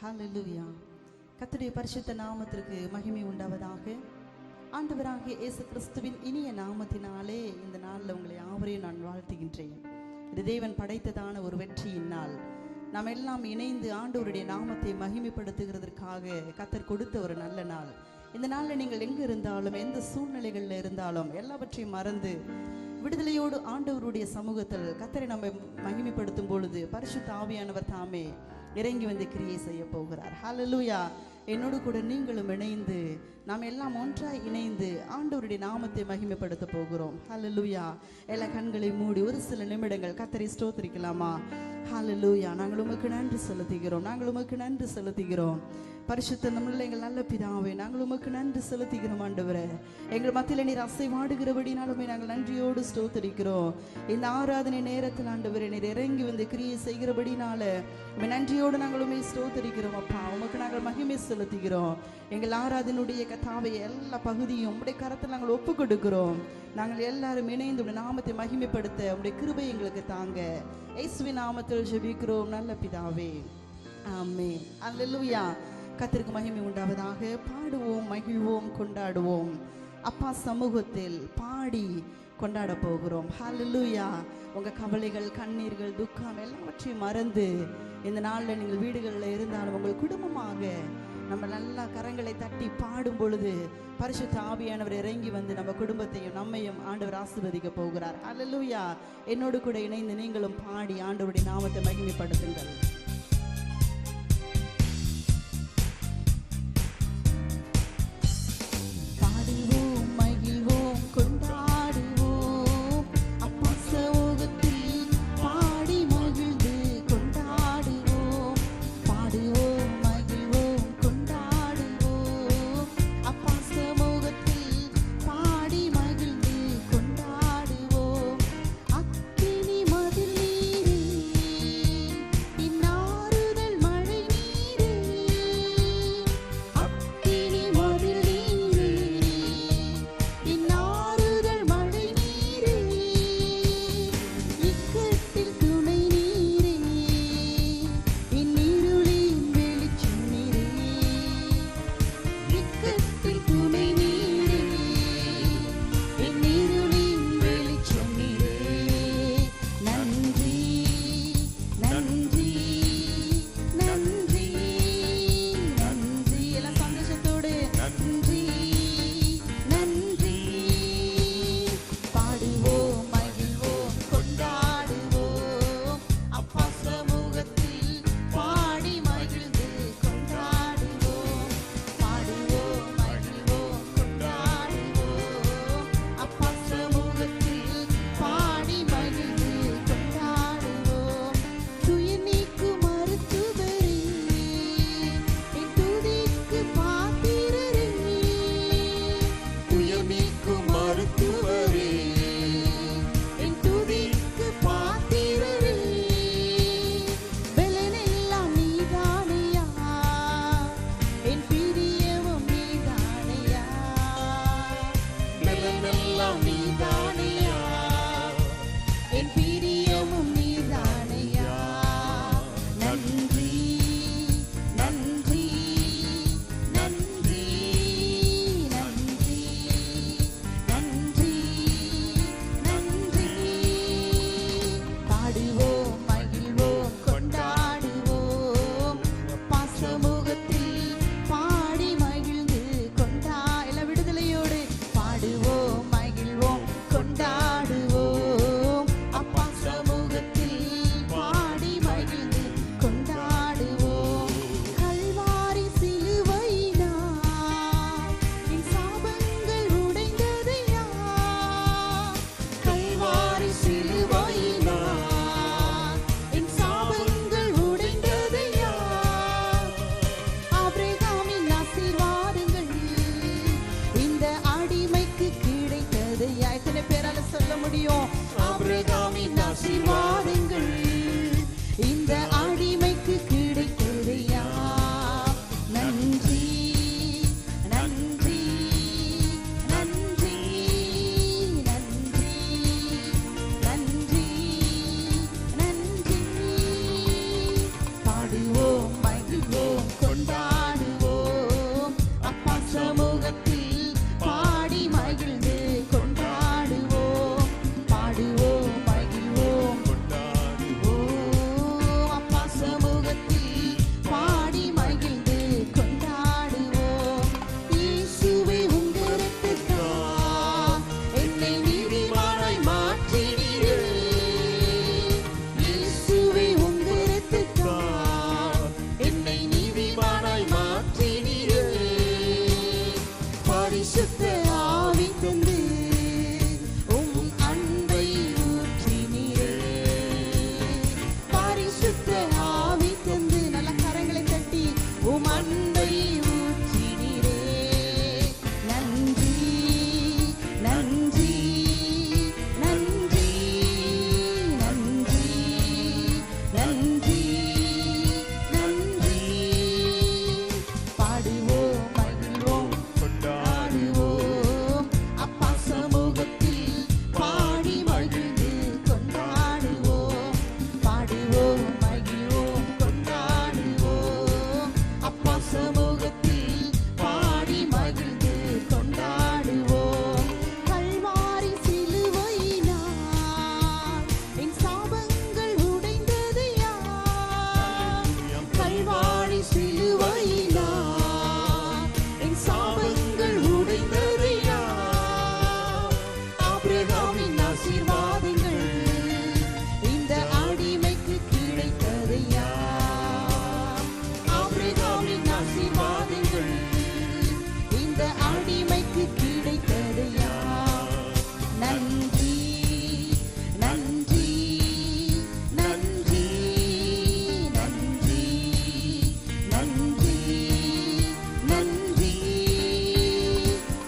ஹல்லேலூயா. கர்த்தருடைய பரிசுத்த நாமத்திற்கு மகிமை உண்டாவதாக. ஆண்டவராகிய இயேசு கிறிஸ்துவின் இனிய நாமத்தினாலே இந்த நாளில் உங்களை யாவரையும் நான் வாழ்த்துகின்றேன். இது தேவன் படைத்ததான ஒரு வெற்றியின் நாள். நாம் எல்லாம் இணைந்து ஆண்டவருடைய நாமத்தை மகிமைப்படுத்துகிறதற்காக கர்த்தர் கொடுத்த ஒரு நல்ல நாள். இந்த நாளில் நீங்கள் எங்கு இருந்தாலும், எந்த சூழ்நிலைகளில் இருந்தாலும், எல்லாவற்றையும் மறந்து விடுதலையோடு ஆண்டவருடைய சமூகத்தில் கர்த்தரை நம்ம மகிமைப்படுத்தும் பொழுது பரிசுத்த ஆவியானவர் தாமே இறங்கி வந்து கிரியை செய்ய போகிறார். ஹல்லேலூயா. என்னோடு கூட நீங்களும் இணைந்து நாம் எல்லாம் ஒன்றாய் இணைந்து ஆண்டவருடைய நாமத்தை மகிமைப்படுத்த போகிறோம். ஹல்லேலூயா. எல்லா கண்களை மூடி ஒரு சில நிமிடங்கள் கர்த்தரை ஸ்தோத்திரிக்கலாமா? ஹல்லேலூயா. நாங்கள் உமக்கு நன்றி செலுத்துகிறோம், நாங்கள் உமக்கு நன்றி செலுத்துகிறோம். பரிசுத்த நம்மள எங்கள் நல்ல பிதாவே, நாங்கள் உமக்கு நன்றி செலுத்துகிறோம். ஆண்டவரே, எங்கள் மத்தியில் நீர் அசைவாடுகிறபடினாலுமே நாங்கள் நன்றியோடு ஸ்தோத்திரிக்கிறோம். இந்த ஆராதனை நேரத்தில் ஆண்டவரே நீர் இறங்கி வந்து கிரியை செய்கிறபடினால நன்றியோடு நாங்கள் உண்மை ஸ்தோத்திரிக்கிறோம். அப்பா, உமக்கு நாங்கள் மகிமை செலுத்துகிறோம். எங்கள் ஆராதனுடைய கதாவை எல்லா பகுதியும் உடைய கரத்தில் நாங்கள் ஒப்பு கொடுக்கிறோம். நாங்கள் எல்லாரும் இணைந்து உடைய நாமத்தை மகிமைப்படுத்த உடைய கிருபை எங்களுக்கு தாங்க. இயேசுவின் நாமத்தில் ஜெபிக்கிறோம் நல்ல பிதாவே, ஆமென். அல்லேலூயா. கர்த்தருக்கு மகிமை உண்டாவதாக. பாடுவோம், மகிழ்வோம், கொண்டாடுவோம். அப்பா சமூகத்தில் பாடி கொண்டாட போகிறோம். ஹல்லேலூயா. உங்கள் கவலைகள், கண்ணீர்கள், துக்கம் எல்லாவற்றையும் மறந்து இந்த நாளில் நீங்கள் வீடுகளில் இருந்தாலும் உங்கள் குடும்பமாக நம்ம நல்லா கரங்களை தட்டி பாடும் பொழுது பரிசுத்த ஆவியானவர் இறங்கி வந்து நம்ம குடும்பத்தையும் நம்மையும் ஆண்டவர் ஆசீர்வதிக்க போகிறார். ஹல்லேலூயா. என்னோடு கூட இணைந்து நீங்களும் பாடி ஆண்டவருடைய நாமத்தை மகிமைப்படுத்துங்கள். ஆபிரகாமின் ஆசீர்வாதங்கள் இந்த அடிமைக்கு கிடைத்ததையா. ஆபிரகாமின் ஆசீர்வாதங்கள் இந்த அடிமைக்கு கிடைத்ததையா. நன்றி நன்றி நன்றி நன்றி நன்றி நன்றி.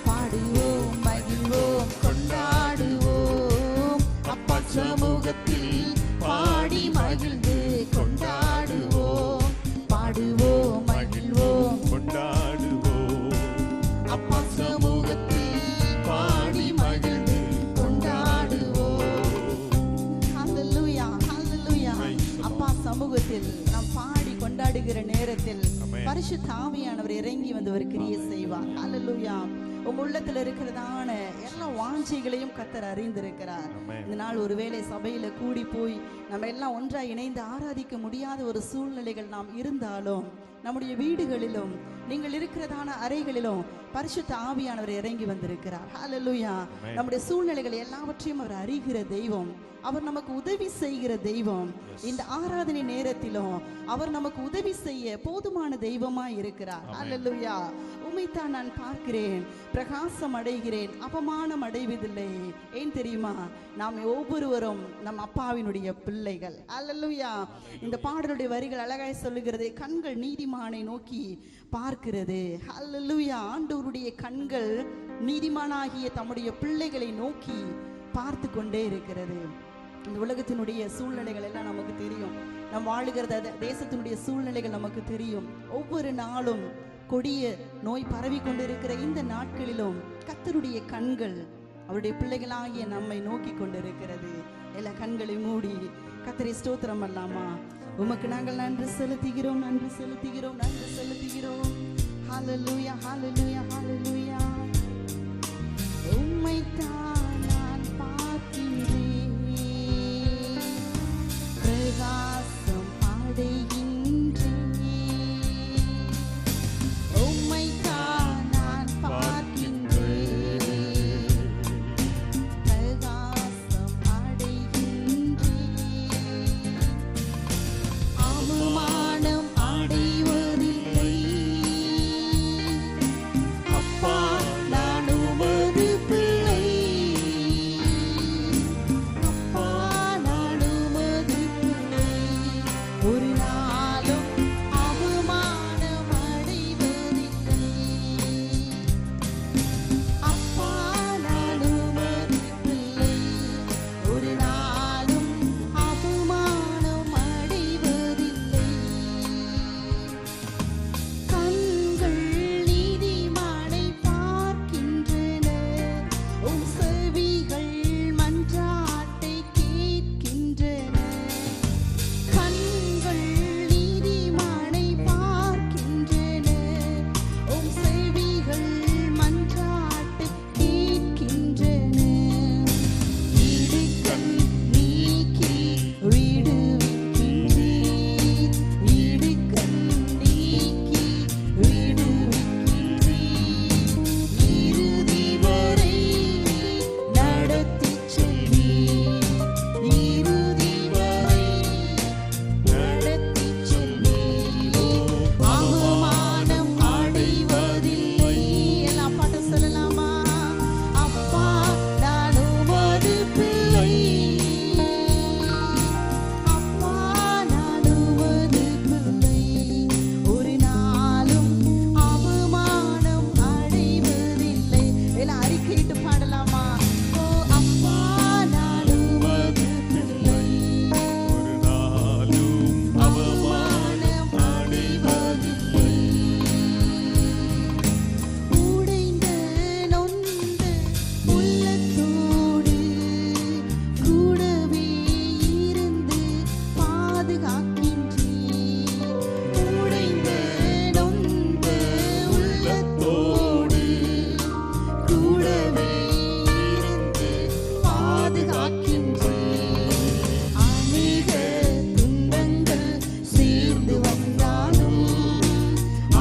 பாடுவோம் மகிழ்வோம் கொண்டாடுவோம் அப்பா சமூகத்தில் பாடி மகிழ்ந்து கொண்டாடுவோம். பாடுவோம் மகிழ்வோம் கொண்டாடுவோம் அப்பா சமூகத்தில் பாடி மகிழ்ந்து கொண்டாடுவோம். ஹல்லேலூயா ஹல்லேலூயா. அப்பா சமூகத்தில் நாம் பாடி கொண்டாடுகிற நேரத்தில் பரிசுத்த ஆவியானவர் இறங்கி வந்து ஒரு கிரியை செய்வார். ஹல்லேலூயா. உங்க உள்ளத்துல இருக்கிறதான எல்லா வாஞ்சைகளையும் கர்த்தர் அறிந்திருக்கிறார். இந்த நாள் ஒருவேளை சபையில கூடி போய் நம்ம எல்லாம் ஒன்றாய் இணைந்து ஆராதிக்க முடியாத ஒரு சூழ்நிலைகள் நாம் இருந்தாலும், நம்முடைய வீடுகளிலும் நீங்கள் இருக்கிறதான அறைகளிலும் பரிசுத்த ஆவியானவர் இறங்கி வந்திருக்கிறார். ஹல்லேலூயா. நம்முடைய சூழ்நிலைகள் எல்லாவற்றையும் அவர் அறிகிற தெய்வம். அவர் நமக்கு உதவி செய்கிற தெய்வம். இந்த ஆராதனை நேரத்திலும் அவர் நமக்கு உதவி செய்ய போதுமான தெய்வமாய் இருக்கிறார். ஹல்லேலூயா. உம்மைத்தான் நான் பார்க்கிறேன், பிரகாசம் அடைகிறேன், அபமானம் அடைவதில்லை. ஏன் தெரியுமா? நாம் ஒவ்வொருவரும் நம் அப்பாவினுடைய பிள்ளைகள். ஹல்லேலூயா. இந்த பாடலுடைய வரிகள் அழகாய் சொல்லுகிறது, கண்கள் நீதிமானை நோக்கி பார்க்கிறது. ஹல்லேலூயா. ஆண்டவருடைய கண்கள் நீதிமானாகிய தம்முடைய பிள்ளைகளை நோக்கி பார்த்து கொண்டே இருக்கிறது. இந்த உலகத்தினுடைய சூழ்நிலைகள் எல்லாம் நமக்கு தெரியும். நம் வாழுகிற தேசத்தினுடைய சூழ்நிலைகள் நமக்கு தெரியும். ஒவ்வொரு நாளும் கொடிய நோய் பரவி கொண்டிருக்கிற இந்த நாட்களிலும் கர்த்தருடைய கண்கள் அவருடைய பிள்ளைகளாகிய நம்மை நோக்கி கொண்டிருக்கிறது. எல்லா கண்களை மூடி கர்த்தரை ஸ்தோத்திரம் பண்ணலாமா? உமக்கு நாங்கள் நன்றி செலுத்துகிறோம், நன்றி செலுத்துகிறோம், நன்றி செலுத்துகிறோம். ஹல்லேலூயா ஹல்லேலூயா ஹல்லேலூயா. உம்மைத்தான் நான் பார்க்கிறேன், பிரகாசம் அடைகின்றேன். உம்மைத்தான் நான் பார்க்கின்றேன், பிரகாசம் அடைகின்றேன். அவமானம் அடைவதில்லை அப்பா, நான் உமது பிள்ளை. அப்பா, நான் உமது பிள்ளை. ஒரு நாளும் அவமானம் அடைவதில்லை. அப்பா, நான் உமது பிள்ளை. ஒரு நாளும் அவமானம் அடைவதில்லை. கண்கள் நீதிமானை பார்க்கின்றன, உம் செவிகள் மன்றாட்டை கேட்கின்றன. கண்கள் நீதிமானை பார்க்கின்றன, உம் செவிகள் மன்றாட்டை கேட்கின்றன. இடுக்கண் நீக்கி விடுவிக்கின்றீர், இடுக்கண் நீக்கி விடுவிக்கின்றீர். இறுதி வரை நடத்திச் செல்வீர், இறுதி வரை நடத்திச் செல்வீர். அவமானம் அடைவதில்லை. எல்லாம் பாட்டு சொல்லலாமா? அப்பா, நான் உமது பிள்ளை. அப்பா, நான் உமது பிள்ளை. ஒரு நாளும் அவமானம் அடைவதில்லை. எல்லாம் அறிக்கையிட்டு பாடலாமா? ஓ அப்பா, நான் உமது பிள்ளை. ஒரு நாளும் அவமானம் அடைவதில்லை. உடைந்த நொந்த உள்ளத்தோடு கூடவே இருந்து பாதுகாக்கின்றீர். உடைந்த நொந்த உள்ளத்தோடு கூடவே இருந்து பாதுகாக்கின்றீர். அநேக துன்பங்கள் சேர்ந்து வந்தாலும்,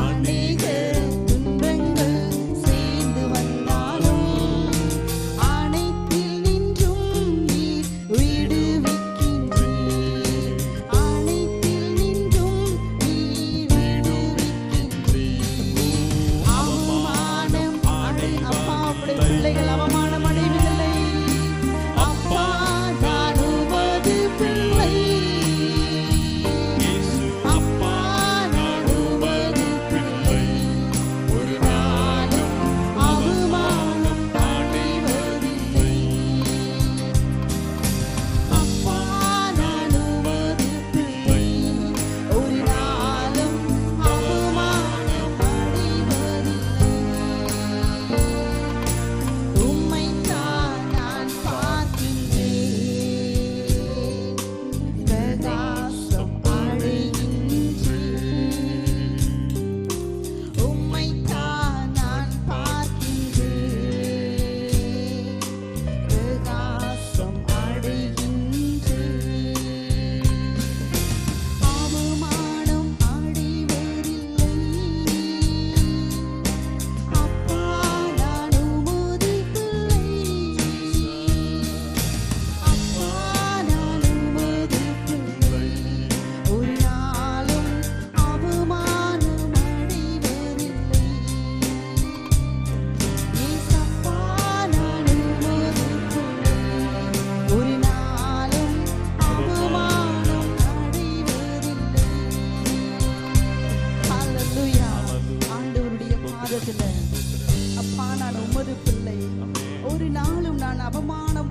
அநேக துன்பங்கள் சேர்ந்து வந்தாலும், அனைத்தில் நின்று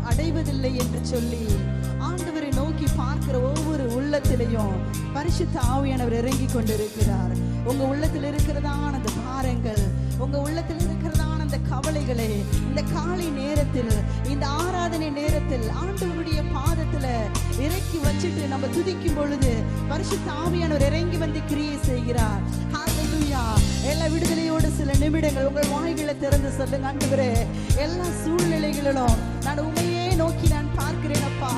நாளும் அடைவதில்லை என்று சொல்லி ஆண்டவரை நோக்கி பார்க்கிற ஒவ்வொரு உள்ளத்திலையும் பரிசுத்த ஆவியானவர் இறங்கி கொண்டிருக்கிறார். உங்க உள்ளத்தில் இருக்கிறதான அந்த பாரங்கள், உங்க உள்ளத்தில் இருக்கிறதான அந்த கவலைகளை இந்த காலை நேரத்தில், இந்த ஆராதனை நேரத்தில் ஆண்டவருடைய பாதத்துல இறக்கி வச்சுட்டு நம்ம துதிக்கும் பொழுது பரிசுத்த ஆவியானவர் இறங்கி வந்து கிரியை செய்கிறார். ஹல்லேலூயா. எல்லா விடுதலையோடு சில நிமிடங்கள் உங்கள் வாய்களை திறந்து சொல்லுங்க, ஆண்டவரே எல்லா சூழ்நிலைகளிலும் நான் உண்மையே நோக்கி நான் பார்க்கிறேன் அப்பா.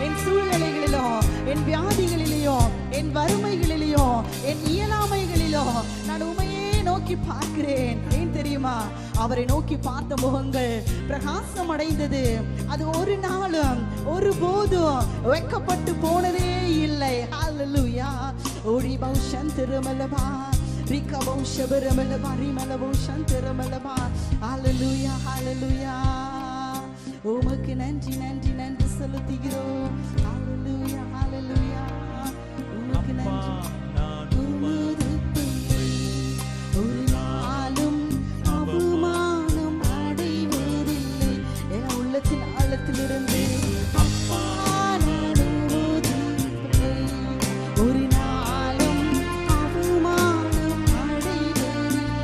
என் சூழ்நிலைகளிலும், என் வியாதிகளிலும், என் வறுமைகளிலும், என் இயலாமைகளிலும் நான் உண்மையே நோக்கி பார்க்கிறேன். ஏன் தெரியுமா? அவரை நோக்கி பார்த்த முகங்கள் பிரகாசம் அடைந்தது. அது ஒரு நாளும் ஒருபோதும் வெட்கப்பட்டு போனதே இல்லை. ஹல்லேலூயா. ஓடி பௌஷன் திருமலபா ரிகபௌ ஷபரமலபா ரிமலபௌ சந்திரமலபா. ஹல்லேலூயா, ஹல்லேலூயா. உமக்கு நன்றி நன்றி நன்றி செலுத்துகிறோம். ஹல்லேலூயா, ஹல்லேலூயா. உமக்கு நன்றி. ஒரு நாளும் அவமானம் அடைவதில்லை. என் உள்ளத்தின் ஆழத்திலிருந்து அப்பா நான் உமதுரை. ஒரு நாளும் அவமானம் அடைவதில்லை.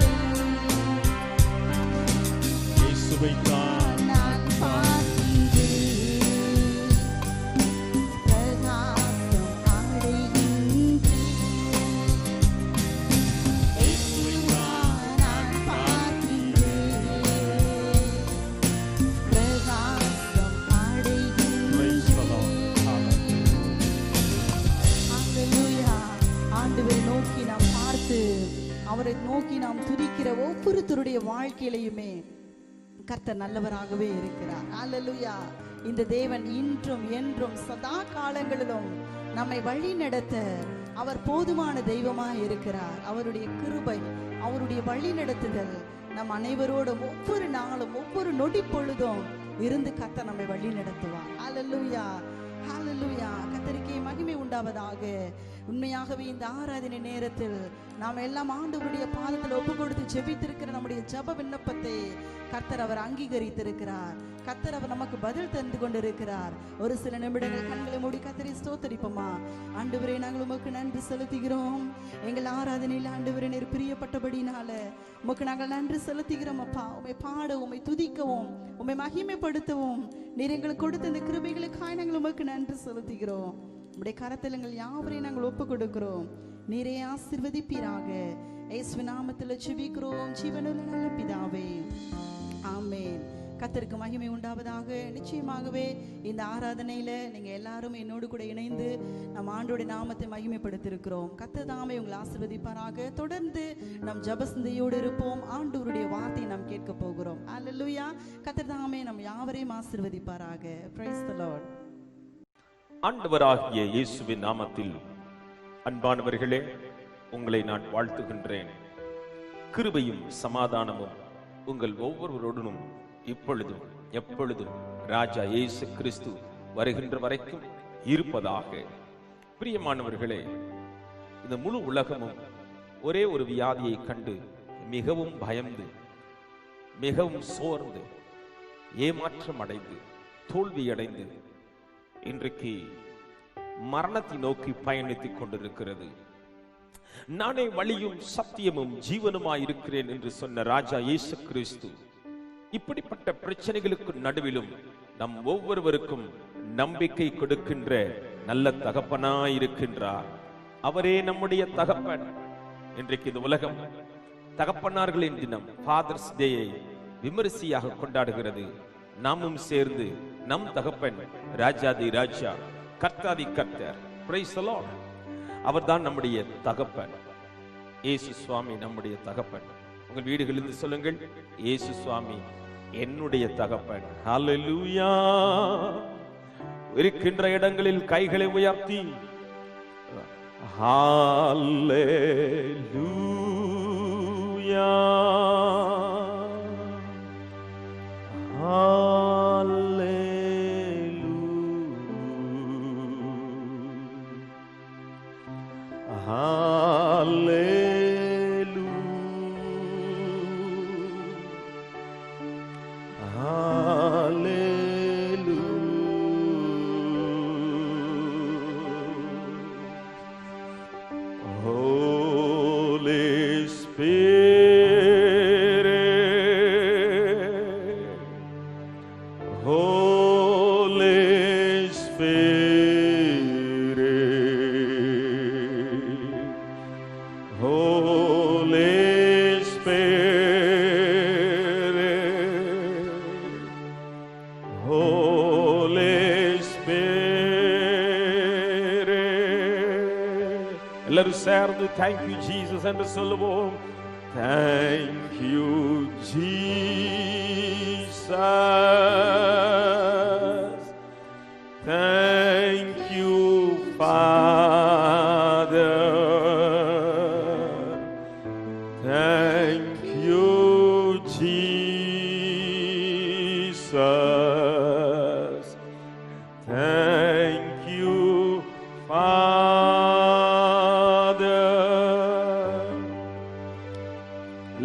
இயேசுவை நான் பார்க்கிறேன், பிரகாசம் அடைகின்றேன். நான் பார்க்கிறேன், பிரகாசம் அடைகின்றேன். ஹல்லேலூயா. ஆண்டவரை நோக்கி நாம் பார்த்து அவரை நோக்கி நாம் துதிக்கிற ஒவ்வொருத்தருடைய வாழ்க்கையிலையுமே கர்த்தர் நல்லவராகவே இருக்கிறார். ஹல்லேலூயா. இந்த தேவன் இன்றும் என்றும் சதா காலங்களிலும் நம்மை வழி நடத்த அவர் போதுமான தெய்வமாய் இருக்கிறார். அவருடைய கிருபை, அவருடைய வழி நடத்துதல் நம் அனைவரோடும் ஒவ்வொரு நாளும் ஒவ்வொரு நொடி பொழுதும் இருந்து கர்த்தர் நம்மை வழி நடத்துவார். ஹல்லேலூயா, ஹல்லேலூயா. கர்த்தருக்கே மகிமை உண்டாவதாக. உண்மையாகவே இந்த ஆராதனை நேரத்தில் நாம் எல்லாம் ஆண்டவருடைய பாதத்தில் ஒப்பு கொடுத்து ஜெபித்திருக்கிற நம்முடைய ஜெப விண்ணப்பத்தை கர்த்தர் அவர் அங்கீகரித்திருக்கிறார். கர்த்தர் அவர் நமக்கு பதில் தந்து கொண்டிருக்கிறார். ஒரு சில நிமிடங்கள் கண்களை மூடி கர்த்தரை ஸ்தோத்தரிப்போமா. ஆண்டவரே, நாங்கள் உமக்கு நன்றி செலுத்துகிறோம். எங்கள் ஆராதனையில் ஆண்டவரே நீர் பிரியப்பட்டபடினால உமக்கு நாங்கள் நன்றி செலுத்துகிறோம் அப்பா. உம்மை பாட, உம்மை துதிக்கவும், உம்மை மகிமைப்படுத்தவும் நீர் எங்களுக்கு கொடுத்த இந்த கிருபைகளுக்காய் நாங்கள் உமக்கு நன்றி செலுத்துகிறோம். உம்முடைய கரத்தில் எங்கள் யாவரையும் நாங்கள் ஒப்பு கொடுக்கிறோம். நீரே ஆசீர்வதிப்பீராக. இயேசுவின் நாமத்தில் ஜெபிக்கிறோம் ஜீவனுள்ள நல்ல பிதாவே, ஆமென். கர்த்தருக்கு மகிமை உண்டாவதாக. நிச்சயமாகவே இந்த ஆராதனையில நீங்க எல்லாரும் என்னோடு கூட இணைந்து நம் ஆண்டோடைய நாமத்தை மகிமைப்படுத்தியிருக்கிறோம். கர்த்தர் தாமே உங்களை ஆசீர்வதிப்பாராக. தொடர்ந்து நம் ஜெபசிந்தையோடு இருப்போம். ஆண்டவருடைய வார்த்தையை நாம் கேட்க போகிறோம். ஹல்லேலூயா. கர்த்தர் தாமே நம் யாவரையும் ஆசீர்வதிப்பாராக. Praise the Lord. ஆண்டவராகிய இயேசுவின் நாமத்தில் அன்பானவர்களே, உங்களை நான் வாழ்த்துகின்றேன். கிருபையும் சமாதானமும் உங்கள் ஒவ்வொருவருடனும் இப்பொழுதும் எப்பொழுதும் ராஜா இயேசு கிறிஸ்து வருகின்ற வரைக்கும் இருப்பதாக. பிரியமானவர்களே, இந்த முழு உலகமும் ஒரே ஒரு வியாதியை கண்டு மிகவும் பயந்து, மிகவும் சோர்ந்து, ஏமாற்றம் அடைந்து, தோல்வியடைந்து இன்றைக்கு மரணத்தை நோக்கி பயணித்துக் கொண்டிருக்கிறது. நானே வழியும் சத்தியமும் ஜீவனுமாய் இருக்கிறேன் என்று சொன்ன ராஜா இயேசு கிறிஸ்து இப்படிப்பட்ட பிரச்சனைகளுக்கு நடுவிலும் நம் ஒவ்வொருவருக்கும் நம்பிக்கை கொடுக்கின்ற நல்ல தகப்பனாய் இருக்கின்றார். அவரே நம்முடைய தகப்பன். இன்றைக்கு இந்த உலகம் தகப்பனார்களின் தினம், ஃபாதர்ஸ் டேயை விமரிசையாக கொண்டாடுகிறது. நாமும் சேர்ந்து நம் தகப்பன் ராஜாதி ராஜா, கர்த்தாதி கர்த்தர், பிரைஸ் தி லார்ட், அவர்தான் நம்முடைய தகப்பன். இயேசு சுவாமி நம்முடைய தகப்பன். உங்கள் வீடுகளிலிருந்து சொல்லுங்கள், இயேசு சுவாமி என்னுடைய தகப்பன். ஹல்லேலூயா. இருக்கின்ற இடங்களில் கைகளை உயர்த்தி ஹல்லேலூயா, Hallelujah. எல்லாரும் சேர்ந்து thank you Jesus என்று சொல்லுவோம். Thank you Jesus. Thank you Father. Thank you Jesus. Thank you Father.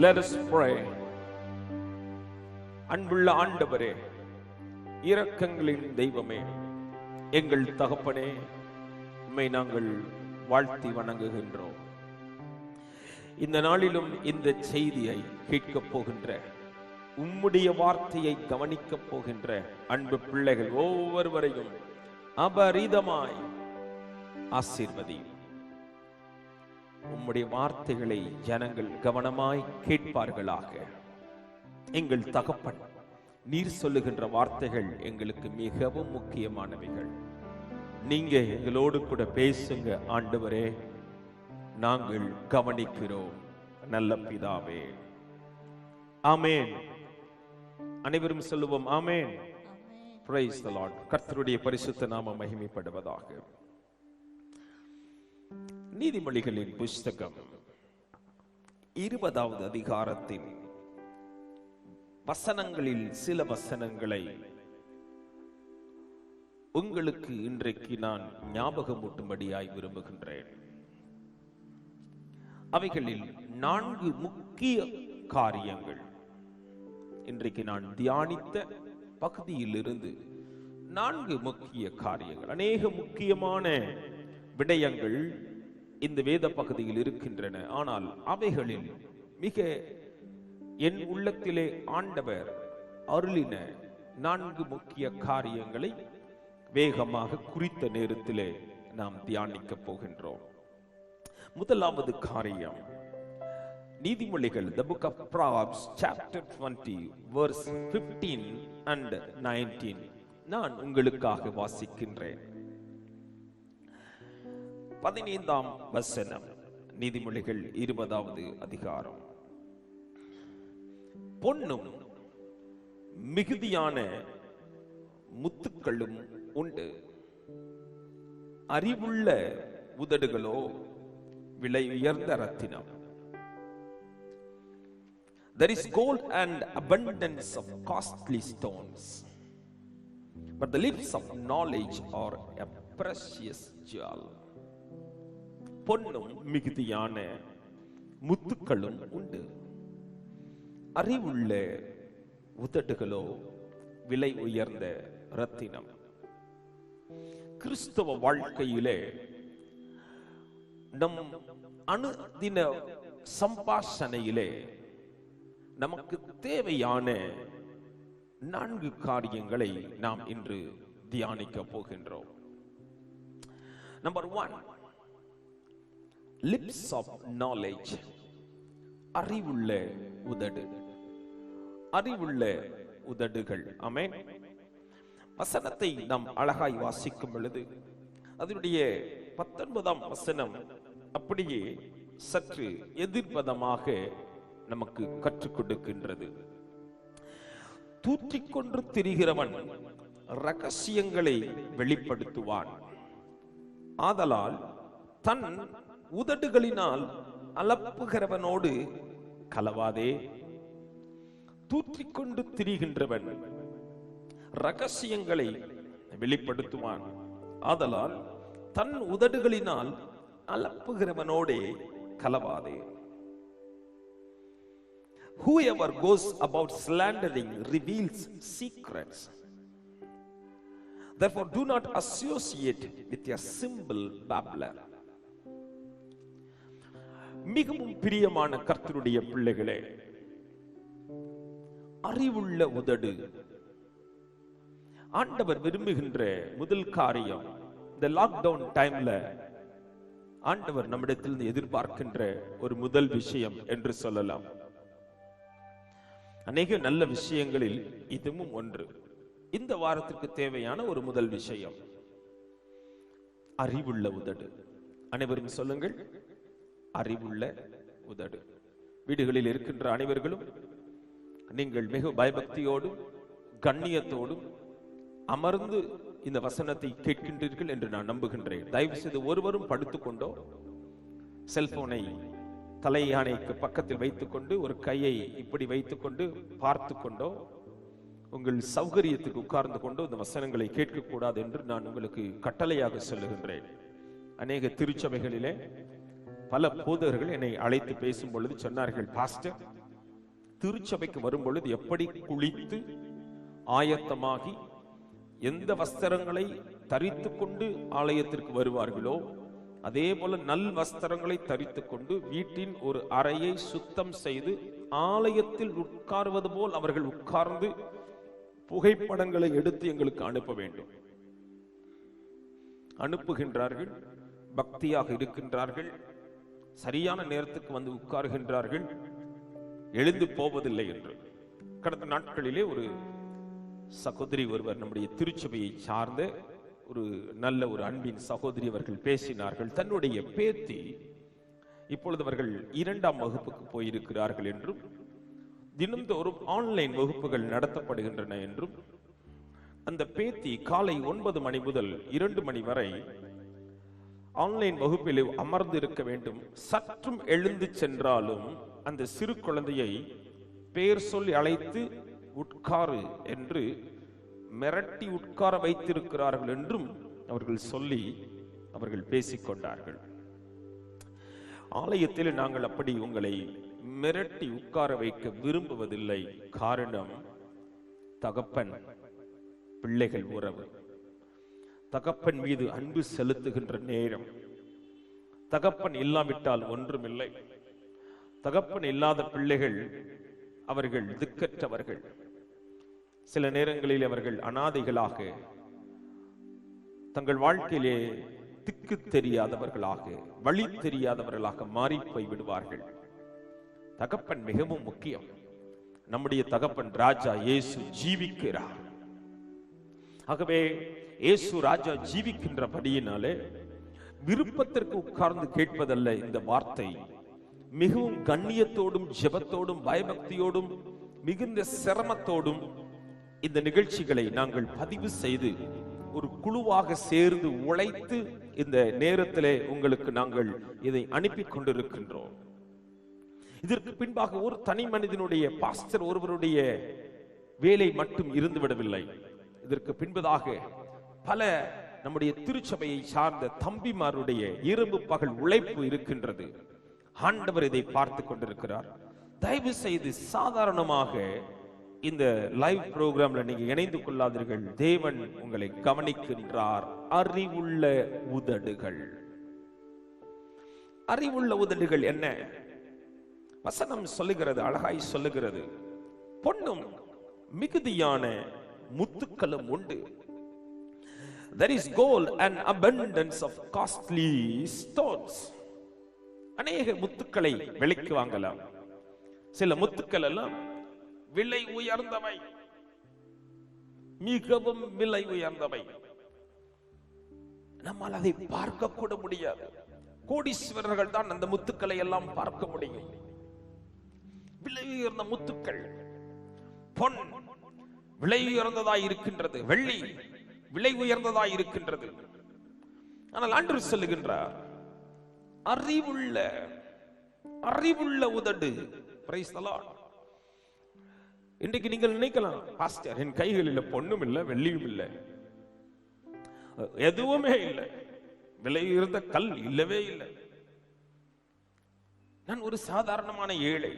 Let us pray. அன்புள்ள ஆண்டவரே, இரக்கங்களின் தெய்வமே, எங்கள் தகப்பனே, உம்மை நாங்கள் வாழ்த்தி வணங்குகின்றோம். இந்த நாளிலும் இந்த செய்தியை கேட்கப் போகின்ற, உம்முடைய வார்த்தையை கவனிக்கப் போகின்ற அன்பு பிள்ளைகள் ஒவ்வொருவரையும் அபரிதமாய் ஆசீர்வதியும். உம்முடைய வார்த்தைகளை ஜனங்கள் கவனமாய் கேட்பார்களாக. எங்கள் தகப்பன், நீர் சொல்லுகின்ற வார்த்தைகள் எங்களுக்கு மிகவும் முக்கியமானவைகள். நீங்க எங்களோடு கூட பேசுங்க ஆண்டவரே, நாங்கள் கவனிக்கிறோம் நல்ல பிதாவே. ஆமென். அனைவரும் சொல்லுவோம் ஆமென். Praise the Lord. கர்த்தருடைய பரிசுத்த நாமம் மகிமைப்படுவதாக. நீதிமொழிகளின் புஸ்தகம் 20வது அதிகாரத்தின் வசனங்களில் சில வசனங்களை உங்களுக்கு இன்றைக்கு நான் ஞாபகமூட்டும்படியாய் விரும்புகின்றேன். அவைகளில் 4 முக்கிய காரியங்கள் இன்றைக்கு நான் தியானித்த பகுதியிலிருந்து 4 முக்கிய காரியங்கள், அநேக முக்கியமான விடயங்கள் இந்த வேத பகுதியில் இருக்கின்றன. ஆனால் அவைகளில் மிக என் உள்ளத்திலே ஆண்டவர் அருளின 4 முக்கிய காரியங்களை வேகமாக குறித்த நேரத்திலே நாம் தியானிக்க போகின்றோம். முதலாவது காரியம், நீதிமொழிகள், the book of Proverbs chapter 20 verse 15 and 19. நான் உங்களுக்காக வாசிக்கின்றேன். 15ஆம் வசனம், நீதிமொழிகள் 20வது அதிகாரம். பொன்னும் மிகுதியான முத்துக்களும் உண்டு, அறிவுள்ள உதடுகளோ விலை உயர்ந்த ரத்தினம். There is gold and abundance of costly stones, but the lips of knowledge are a precious jewel. பொன்னும் மிகுதியான முத்துக்களும் உண்டு, அறிவுள்ள உதடுகளோ விலை உயர்ந்த ரத்தினம். கிறிஸ்தவ வாழ்க்கையிலே நம் அனுதின சம்பாஷணையிலே நமக்கு தேவையான 4 காரியங்களை நாம் இன்று தியானிக்க போகின்றோம். நம்பர் 1, lips of knowledge, அறிவுள்ள உதடு, அறிவுள்ள உதடுகள். ஆமென். வசனத்தை நாம் அழகாய் வாசிக்கும் பொழுது அதனுடைய 19ஆம் வசனம் அப்படியே சற்று எதிர்பதமாக நமக்கு கற்றுக் கொடுக்கின்றது. தூற்றிக்கொண்டு திரிகிறவன் ரகசியங்களை வெளிப்படுத்துவான், ஆதலால் தன் உதடுகளினால் அலப்புகிறவனோடு கலவாதே. தூற்றிக்கொண்டு திரிகின்றவன் ரகசியங்களை வெளிப்படுத்துவான், ஆதலால் தன் உதடுகளினால் அலப்புகிறவனோடே கலவாதே. Whoever goes about slandering reveals secrets. Therefore do not associate with a simple babbler. மிகவும் பிரியமான கர்த்தருடைய பிள்ளைகளே, அறிவுள்ள உதடு ஆண்டவர் விரும்புகின்ற முதல் காரியம். இந்த லாக்டவுன் டைம்ல ஆண்டவர் நம்மிடத்தில் எதிர்பார்க்கின்ற ஒரு முதல் விஷயம் என்று சொல்லலாம். அநேக நல்ல விஷயங்களில் இதுவும் ஒன்று. இந்த வாரத்திற்கு தேவையான ஒரு முதல் விஷயம் அறிவுள்ள உதடு. அனைவரும் சொல்லுங்கள், அறிவுள்ள உதடு. வீடுகளில் இருக்கின்ற அனைவர்களும் நீங்கள் மிக பயபக்தியோடும் கண்ணியத்தோடும் அமர்ந்து இந்த வசனத்தை கேட்கின்றீர்கள் என்று நான் நம்புகின்றேன். தயவு செய்து ஒருவரும் படுத்துக்கொண்டோ செல்போனை தலையானைக்கு பக்கத்தில் வைத்துக்கொண்டு ஒரு கையை இப்படி வைத்துக்கொண்டு பார்த்து கொண்டோ உங்கள் சௌகரியத்துக்கு உட்கார்ந்து கொண்டோ இந்த வசனங்களை கேட்கக்கூடாது என்று நான் உங்களுக்கு கட்டளையாக சொல்லுகின்றேன். அநேக திருச்சபைகளிலே பல போதகர்கள் என்னை அழைத்து பேசும் பொழுது சொன்னார்கள், பாஸ்டர், திருச்சபைக்கு வரும் பொழுது எப்படி குளித்து ஆயத்தமாகி எந்த வஸ்திரங்களை தரித்து கொண்டு ஆலயத்திற்கு வருவார்களோ அதே போல நல் வஸ்திரங்களை தரித்து கொண்டு வீட்டின் ஒரு அறையை சுத்தம் செய்து ஆலயத்தில் உட்கார்வது போல் அவர்கள் உட்கார்ந்து புகைப்படங்களை எடுத்து எங்களுக்கு அனுப்ப வேண்டும். அனுப்புகின்றார்கள், பக்தியாக இருக்கின்றார்கள், சரியான நேரத்துக்கு வந்து உட்கார்கின்றார்கள், எழுந்து போவதில்லை என்று. கடந்த நாட்களிலே ஒரு சகோதரி ஒருவர், நம்முடைய திருச்சபையை சார்ந்த ஒரு நல்ல ஒரு அன்பின் சகோதரி அவர்கள் பேசினார்கள். தன்னுடைய பேத்தி இப்பொழுது அவர்கள் 2ஆம் வகுப்புக்கு போயிருக்கிறார்கள் என்றும் தினந்தோறும் ஆன்லைன் வகுப்புகள் நடத்தப்படுகின்றன என்றும் அந்த பேத்தி காலை 9 மணி முதல் 2 மணி வரை ஆன்லைன் வகுப்பில் அமர்ந்து இருக்க வேண்டும். சற்றும் எழுந்து சென்றாலும் அந்த சிறு குழந்தையை பெயர் சொல்லி அழைத்து உட்காரு என்று மிரட்டி உட்கார வைத்திருக்கிறார்கள் என்றும் அவர்கள் சொல்லி அவர்கள் பேசிக்கொண்டார்கள். ஆலயத்தில் நாங்கள் அப்படி உங்களை மிரட்டி உட்கார வைக்க விரும்புவதில்லை. காரணம், தகப்பன் பிள்ளைகள் உறவு, தகப்பன் மீது அன்பு செலுத்துகின்ற நேரம். தகப்பன் இல்லாவிட்டால் ஒன்றுமில்லை. தகப்பன் இல்லாத பிள்ளைகள் அவர்கள் திக்கற்றவர்கள். சில நேரங்களில் அவர்கள் அனாதைகளாக, தங்கள் வாழ்க்கையிலே திக்கு தெரியாதவர்களாக, வழி தெரியாதவர்களாக மாறி போய் விடுவார்கள். தகப்பன் மிகவும் முக்கியம். நம்முடைய தகப்பன் ராஜா இயேசு ஜீவிக்கிறார். ஆகவே இயேசு ராஜா ஜீவிக்கின்றபடியினாலே விருப்பத்திற்கு உட்கார்ந்து கேட்பதல்ல இந்த வார்த்தை. மிகவும் கண்ணியத்தோடும் ஜெபத்தோடும் பயபக்தியோடும் மிகுந்த சிரமத்தோடும் இந்த நிகழ்ச்சிகளை நாங்கள் பதிவு செய்து ஒரு குழுவாக சேர்ந்து உழைத்து இந்த நேரத்திலே உங்களுக்கு நாங்கள் இதை அனுப்பி கொண்டிருக்கின்றோம். இதற்கு பின்பாக ஒரு தனி மனிதனுடைய பாஸ்டர் ஒருவருடைய வேலை மட்டும் இருந்துவிடவில்லை. இதற்கு பின்பதாக பல நம்முடைய திருச்சபையை சார்ந்த தம்பிமாருடைய இரவு பகல் உழைப்பு இருக்கின்றது. ஆண்டவர் இதை பார்த்து கொண்டிருக்கிறார். தயவு செய்து சாதாரணமாக இந்த லைவ் புரோகிராம்ல நீங்க இணைந்து கொள்ளாதீர்கள். தேவன் உங்களை கவனிக்கின்றார். அறிவுள்ள உதடுகள். அறிவுள்ள உதடுகள் என்ன? வசனம் சொல்லுகிறது, அழகாய் சொல்லுகிறது, பொன்னும் மிகுதியான முத்துக்களும் உண்டு. There is gold and abundance of costly stones. அநேக முத்துக்களை விலைக்கு வாங்கலாம். சில முத்துக்கள் எல்லாம் விலை உயர்ந்தவை, மிகவும் விலை உயர்ந்தவை. நம்மால் அதை பார்க்க கூட முடியாது. கோடீஸ்வரர்கள் தான் அந்த முத்துக்களை எல்லாம் பார்க்க முடியும். விலை உயர்ந்த முத்துக்கள், பொன் விலை உயர்ந்ததாய் இருக்கின்றது, வெள்ளி விலை உயர்ந்ததாய் இருக்கின்றது. ஆனால் ஆண்டவர் சொல்லுகின்றார், அறிவுள்ள உதடு. Praise the Lord. இன்றைக்கு நீங்கள் நினைக்கலாம், பாஸ்டர் என் கைகளில் பொன்னும் இல்லை வெள்ளியும் இல்லை, எதுவுமே இல்லை, விலை உயர்ந்த கல் இல்லவே இல்லை, நான் ஒரு சாதாரணமான ஏழை.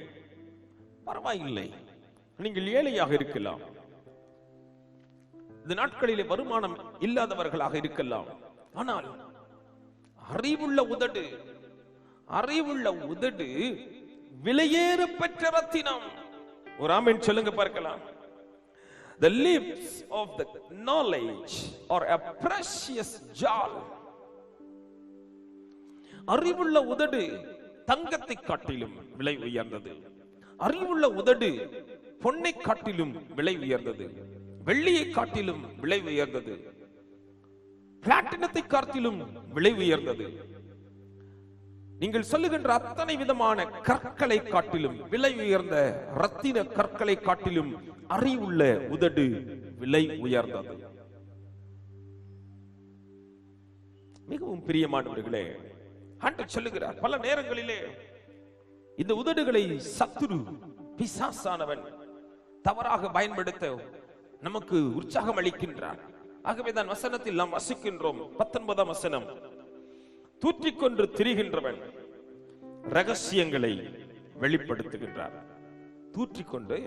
பரவாயில்லை, நீங்கள் ஏழையாக இருக்கலாம், இந்த நாட்களிலே வருமானம் இல்லாதவர்களாக இருக்கலாம். ஆனால் அறிவுள்ள உதடு, அறிவுள்ள உதடு விலையேற பெற்ற ரத்தினம். ஒரு ஆமென் சொல்லுங்க பார்க்கலாம். The lips of the knowledge are a precious jewel. அறிவுள்ள உதடு தங்கத்தை காட்டிலும் விலை உயர்ந்தது. அறிவுள்ள உதடு பொன்னை காட்டிலும் விலை உயர்ந்தது, வெள்ளியை காட்டிலும் விலை உயர்ந்தது, பிளாட்டினத்தை காட்டிலும் விலை உயர்ந்தது. நீங்கள் சொல்லுகின்ற அத்தனை விதமான கற்களை காட்டிலும், விலை உயர்ந்த ரத்தின கற்களை காட்டிலும் அறிவுள்ள உதடு விலை உயர்ந்தது. மிகவும் பிரியமானவர்களே, ஆண்டவர் சொல்லுகிறார், பல நேரங்களிலே இந்த உதடுகளை சத்துரு பிசாசானவன் தவறாக பயன்படுத்த நமக்கு உற்சாகம் அளிக்கின்றான். ஆகவேதான் வசனத்தில் நாம் வசிக்கின்றோம். 19ஆம் வசனம், தூற்றிக்கொண்டு திரிகின்றவன் ரகசியங்களை வெளிப்படுத்துகின்றார். தூற்றிக்கொண்டு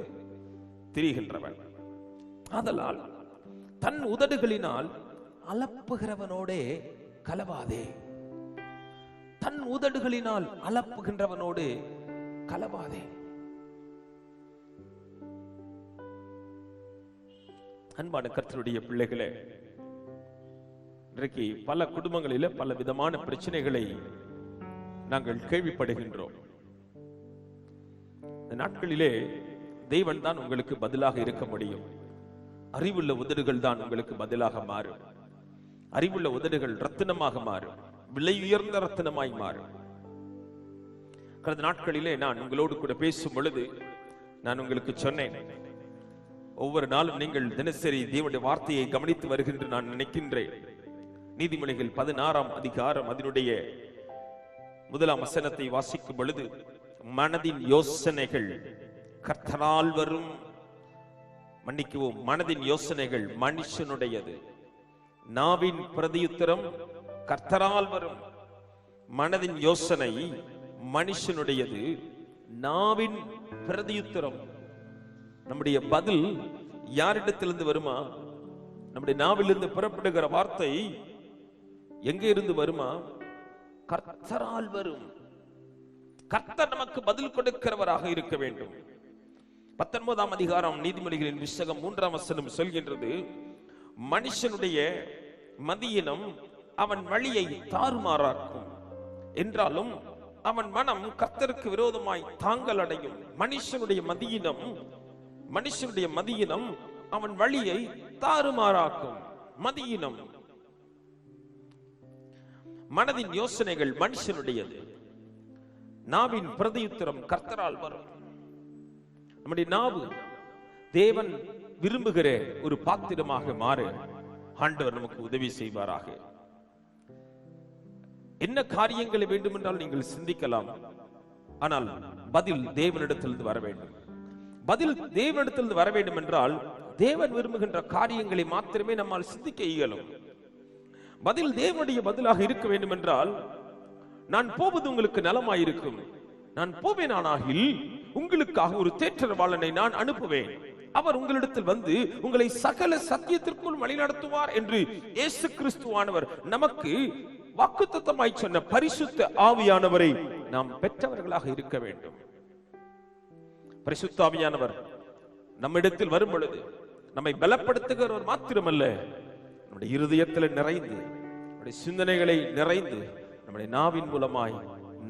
திரிகின்றவன். ஆதலால் தன் உதடுகளினால் அலப்புகிறவனோடே கலவாதே. தன் உதடுகளினால் அலப்புகின்றவனோடு கலவாதே. அன்பான கர்த்தருடைய பிள்ளைகளே, இன்றைக்கு பல குடும்பங்களில பல விதமான பிரச்சனைகளை நாங்கள் கேள்விப்படுகின்றோம். இந்த நாட்களிலே தேவன் தான் உங்களுக்கு பதிலாக இருக்க முடியும். அறிவுள்ள உதடுகள் தான் உங்களுக்கு பதிலாக மாறும். அறிவுள்ள உதடுகள் ரத்தினமாக மாறும், விலை உயர்ந்த ரத்தினமாய் மாறும். கடந்த நாட்களிலே நான் உங்களோடு கூட பேசும் பொழுது நான் உங்களுக்கு சொன்னேன், ஒவ்வொரு நாளும் நீங்கள் தினசரி தேவனுடைய வார்த்தையை கவனித்து வருகின்ற நான் நினைக்கின்றேன். நீதிமொழிகள் 16ஆம் அதிகாரம் அதனுடைய 1ஆம் வசனத்தை வாசிக்கும் பொழுது, மனதின் யோசனைகள் கர்த்தரால் வரும். மன்னிக்கவும், மனதின் யோசனைகள் மனுஷனுடையது, நாவின் பிரதியுத்தரம் கர்த்தரால் வரும். மனதின் யோசனை மனுஷனுடையது, நாவின் பிரதியுத்தரம். நம்முடைய பதில் யாரிடத்திலிருந்து வருமா? நம்முடைய நாவிலிருந்து புறப்படுகிற வார்த்தை எங்கே இருந்து வருமா? கர்த்தரால் வரும். கர்த்தர் நமக்கு பதில் கொடுக்கிறவராக இருக்க வேண்டும். 19ஆம் அதிகாரம் நீதிமொழிகளின் புத்தகம் 3ஆம் வசனம் சொல்கின்றது, மனுஷனுடைய மதியினம் அவன் வழியை தாறுமாறாக்கும், என்றாலும் அவன் மனம் கர்த்தருக்கு விரோதமாய் தாங்கள் அடையும். மனுஷனுடைய மதியினம் அவன் வழியை தாறுமாறாக்கும். மதியினம், மனதின் யோசனைகள் மனுஷனுடையது, நாவின் பிரதியுத்தரம் கர்த்தரால் வரும். நம்முடைய நாவு தேவன் விரும்புகிற ஒரு பாத்திரமாக மாற ஆண்டவர் நமக்கு உதவி செய்வாராக. என்ன காரியங்களை வேண்டும் என்றால் நீங்கள் சிந்திக்கலாம், ஆனால் பதில் தேவனிடத்திலிருந்து வர வேண்டும். பதில் தேவனிடத்திலிருந்து வர வேண்டும் என்றால் தேவன் விரும்புகின்ற காரியங்களை மாத்திரமே நம்மால் சிந்திக்க இயலும். பதில் தேவனுடைய பதிலாக இருக்க வேண்டும் என்றால், நான் போவது உங்களுக்கு நலமாயிருக்கும், நான் போவேனானாகில் உங்களுக்காக ஒரு தேற்றரவாளனை நான் அனுப்புவேன், அவர் உங்களிடத்தில் வந்து உங்களை சகல சத்தியத்திற்குள் வழிநடத்துவார் என்று இயேசு கிறிஸ்துவானவர் நமக்கு வாக்குத்தத்தமாய் சொன்ன பரிசுத்த ஆவியானவரை நாம் பெற்றவர்களாக இருக்க வேண்டும். பரிசுத்த ஆவியானவர் நம்மிடத்தில் வரும் பொழுது நம்மை பலப்படுத்துகிறவர் மாத்திரமல்ல, நம்முடைய இருதயத்தில் நிறைந்து, நம்முடைய சிந்தனைகளை நிறைந்து, நம்முடைய நாவின் மூலமாய்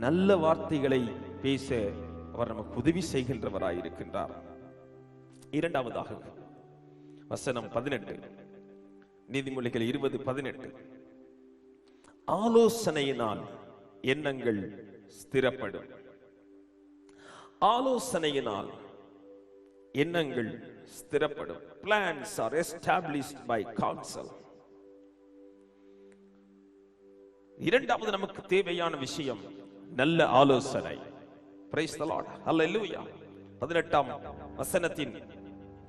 நல்ல வார்த்தைகளை பேச அவர் நமக்கு உதவி செய்கின்றவராய் இருக்கின்றார். இரண்டாவதாக வசனம் 18, நீதிமொழிகள் 20:18, ஆலோசனையினால் எண்ணங்கள் ஸ்திரப்படும். ஆலோசனையினால் எண்ணங்கள் ஸ்திரப்படும். Plans are established by counsel. இரண்டாவது நமக்கு தேவையான விஷயம் நல்ல ஆலோசனை. Praise the Lord. Hallelujah. 18ஆம் வசனத்தின்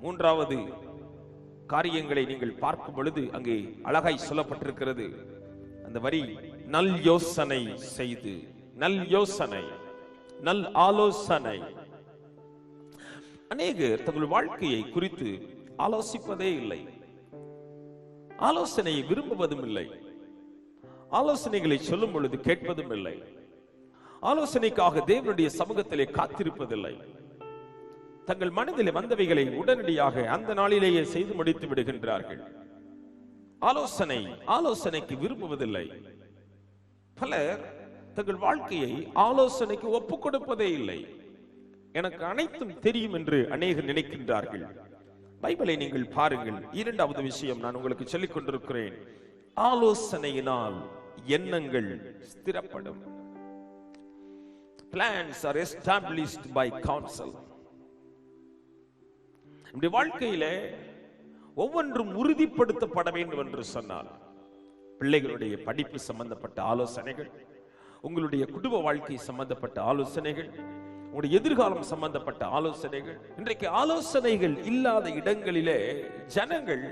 3வது காரியங்களை நீங்கள் பார்க்கும் பொழுது அங்கே அழகாய் சொல்லப்பட்டிருக்கிறது. அந்த வரி, நல் யோசனை செய்து. நல் யோசனை, நல் ஆலோசனை. அநேகர் தங்கள் வாழ்க்கையை குறித்து ஆலோசிப்பதே இல்லை, ஆலோசனையை விரும்புவதும் இல்லை, ஆலோசனைகளை சொல்லும் பொழுது கேட்பதும் இல்லை, ஆலோசனைக்காக தேவனுடைய சமூகத்திலே காத்திருப்பதில்லை. தங்கள் மனதிலே வந்தவைகளை உடனடியாக அந்த நாளிலேயே செய்து முடித்து விடுகின்றார்கள். ஆலோசனைக்கு விரும்புவதில்லை. பலர் தங்கள் வாழ்க்கையை ஆலோசனைக்கு ஒப்புக் கொடுப்பதே இல்லை. எனக்கு அனைத்தும் தெரியும் என்று அநேகர் நினைக்கின்றார்கள். பைபிளை நீங்கள் பாருங்கள். இரண்டாவது விஷயம் நான் உங்களுக்கு சொல்லிக் கொண்டிருக்கிறேன், ஆலோசனையினால் எண்ணங்கள் ஸ்திரப்படும். Plans are established by counsel. நம்முடைய வாழ்க்கையிலே ஒவ்வொன்றும் உறுதிப்படுத்தப்பட வேண்டும் என்று சொன்னால், பிள்ளைகளுடைய படிப்பு சம்பந்தப்பட்ட ஆலோசனைகள், உங்களுடைய குடும்ப வாழ்க்கை சம்பந்தப்பட்ட ஆலோசனைகள், உங்களுடைய எதிர்காலம் சம்பந்தப்பட்ட ஆலோசனைகள். இன்றைக்கு ஆலோசனைகள் இல்லாத இடங்களிலே ஜனங்கள்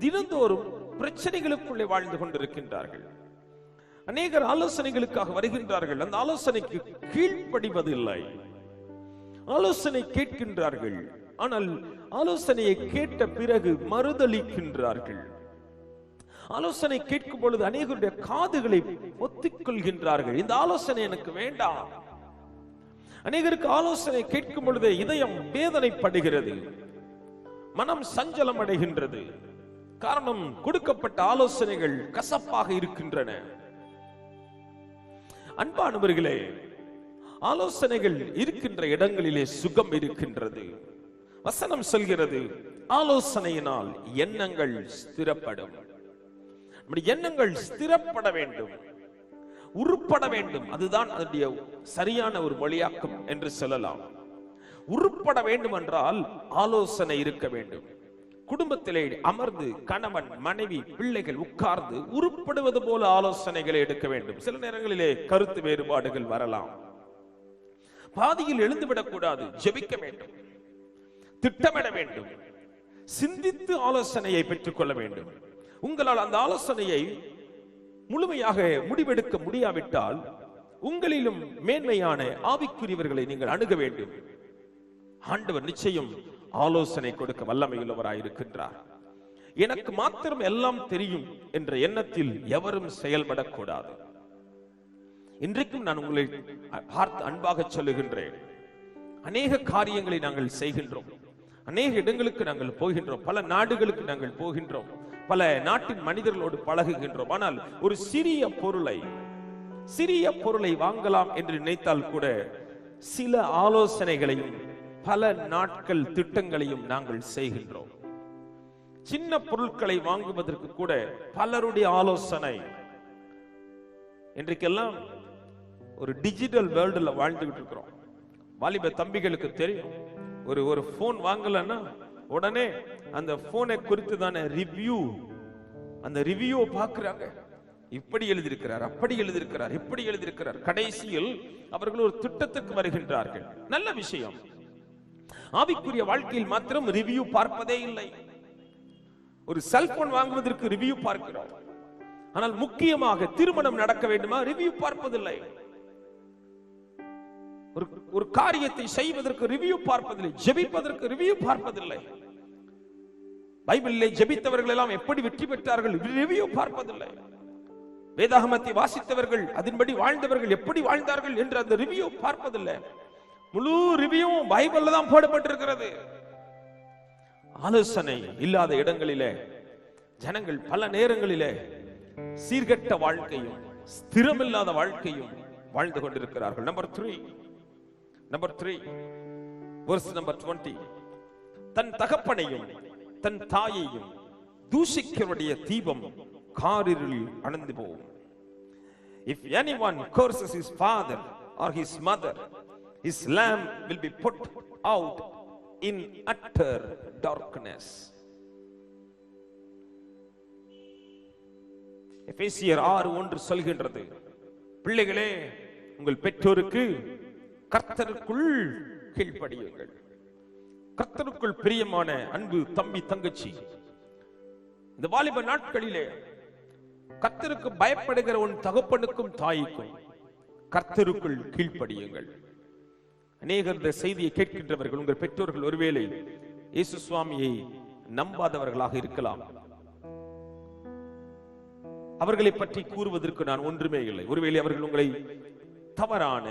தினந்தோறும் பிரச்சனைகளுக்குள்ளே வாழ்ந்து கொண்டிருக்கின்றார்கள். அநேகர் ஆலோசனைகளுக்காக வருகின்றார்கள், அந்த ஆலோசனைக்கு கீழ்ப்படிவதில்லை. ஆலோசனை கேட்கின்றார்கள், ஆனால் ஆலோசனையை கேட்ட பிறகு மறுதளிக்கின்றார்கள். ஆலோசனை கேட்கும் பொழுது அநேகருடைய காதுகளை ஒத்திக்கொள்கின்றார்கள், இந்த ஆலோசனை எனக்கு வேண்டாம். அநேகருக்கு ஆலோசனை கேட்கும் பொழுது இதயம் வேதனைப்படுகிறது, மனம் சஞ்சலம் அடைகின்றது. காரணம், கொடுக்கப்பட்ட ஆலோசனைகள் கசப்பாக இருக்கின்றன. அன்பானவர்களே, ஆலோசனைகள் இருக்கின்ற இடங்களிலே சுகம் இருக்கின்றது. வசனம் சொல்கிறது, ஆலோசனையினால் எண்ணங்கள் ஸ்திரப்படும். நம்முடைய எண்ணங்கள் ஸ்திரப்பட வேண்டும், உருப்பட வேண்டும். அதுதான் அதனுடைய சரியான ஒரு மொழியாக்கம் என்று சொல்லலாம். உருப்பட வேண்டும் என்றால் ஆலோசனை இருக்க வேண்டும். குடும்பத்திலே அமர்ந்து கணவன் மனைவி பிள்ளைகள் உட்கார்ந்து உருப்படுவது போல ஆலோசனைகளை எடுக்க வேண்டும். சில நேரங்களிலே கருத்து வேறுபாடுகள் வரலாம். பாதியில் எழுந்துவிடக் கூடாது, ஜெபிக்க வேண்டும், திட்டமிட வேண்டும், சிந்தித்து ஆலோசனையை பெற்றுக் கொள்ள வேண்டும். உங்களால் அந்த ஆலோசனையை முழுமையாக முடிவெடுக்க முடியாவிட்டால் உங்களிலும் மேன்மையான ஆவிக்குரியவர்களை நீங்கள் அணுக வேண்டும். ஆண்டவர் நிச்சயம் ஆலோசனை கொடுக்க வல்லமையுள்ளவராயிருக்கின்றார். எனக்கு மாத்திரம் எல்லாம் தெரியும் என்ற எண்ணத்தில் எவரும் செயல்படக்கூடாது. இன்றைக்கும் நான் உங்களை பார்த்து அன்பாக சொல்லுகின்றேன், அநேக காரியங்களை நாங்கள் செய்கின்றோம், அநேக இடங்களுக்கு நாங்கள் போகின்றோம், பல நாடுகளுக்கு நாங்கள் போகின்றோம், பல நாட்டின் மனிதர்களோடு பழகுகின்றோம். ஆனால் ஒரு சிறிய பொருளை வாங்கலாம் என்று நினைத்தால் கூட சில ஆலோசனைகளையும் பல நாட்கள் திட்டங்களையும் நாங்கள் செய்கின்றோம். சின்ன பொருட்களை வாங்குவதற்கு கூட பலருடைய ஆலோசனை. இன்றைக்கெல்லாம் ஒரு டிஜிட்டல் வேர்ல்டுல வாழ்ந்துகிட்டு இருக்கிறோம். வாலிப தம்பிகளுக்கு தெரியும், ஒரு போன் வாங்கலன்னா உடனே அந்த போனை குறித்து தானே ரிவ்யூ, அந்த ரிவ்யூ பார்க்கிறாங்க. இப்படி எழுதியிருக்கிறார், அப்படி எழுதியிருக்கிறார், இப்படி எழுதியிருக்கிறார். கடைசியில் அவர்கள் ஒரு திட்டத்துக்கு வருகின்றார்கள். நல்ல விஷயம். ஆவிக்குரிய வாழ்க்கையில் மாத்திரம் ரிவ்யூ பார்ப்பதே இல்லை. ஒரு செல்போன் வாங்குவதற்கு ரிவ்யூ பார்க்கிறோம், ஆனால் முக்கியமாக திருமணம் நடக்க வேண்டுமா, ரிவ்யூ பார்ப்பதில்லை. ஒரு காரியத்தை செய்வதற்கு ரிவ்யூ பார்ப்பதில்லை, ஜெபிப்பதற்கு ரிவ்யூ பார்ப்பதில்லை. பைபிளிலே ஜெபித்தவர்கள் எல்லாம் எப்படி வெற்றி பெற்றார்கள், ரிவ்யூ பார்ப்பதில்லை. வேதாகமத்தை வாசித்தவர்கள், அதன்படி வாழ்ந்தவர்கள் எப்படி வாழ்ந்தார்கள் என்று அந்த ரிவ்யூ பார்ப்பதில்லை. முழு ரிவ்யூ பைபிள்ல தான் போடப்பட்டிருக்கிறது. ஆலோசனை இல்லாத இடங்களிலே ஜனங்கள் பல நேரங்களிலே சீர்கெட்ட வாழ்க்கையும் ஸ்திரமில்லாத வாழ்க்கையும் வாழ்ந்து கொண்டிருக்கிறார்கள். Number 3 verse number 20. தன் தகப்பனையும் தன் தாயையும் தூஷிக்கிறவருடைய தீபம் காரிருளில் அணைந்து போகும். If anyone curses his father or his mother, his lamp will be put out in utter darkness. எபேசியர் 6:1 சொல்கின்றது, பிள்ளைகளே உங்கள் பெற்றோருக்கு கர்த்தருக்குள் கீழ்ப்படியுங்கள். கர்த்தருக்குள் பிரியமான அன்பு தம்பி தங்கச்சி, இந்த வாலிப நாட்களிலே கர்த்தருக்கு பயப்படுகிற உன் தகப்பனுக்கும் தாய்க்கும் கர்த்தருக்குள் கீழ்ப்படியுங்கள். அநேகர் இந்த செய்தியை கேட்கின்றவர்கள், உங்கள் பெற்றோர்கள் ஒருவேளை இயேசு சுவாமியை நம்பாதவர்களாக இருக்கலாம். அவர்களை பற்றி கூறுவதற்கு நான் ஒன்றுமே இல்லை. ஒருவேளை அவர்கள் உங்களை தவறான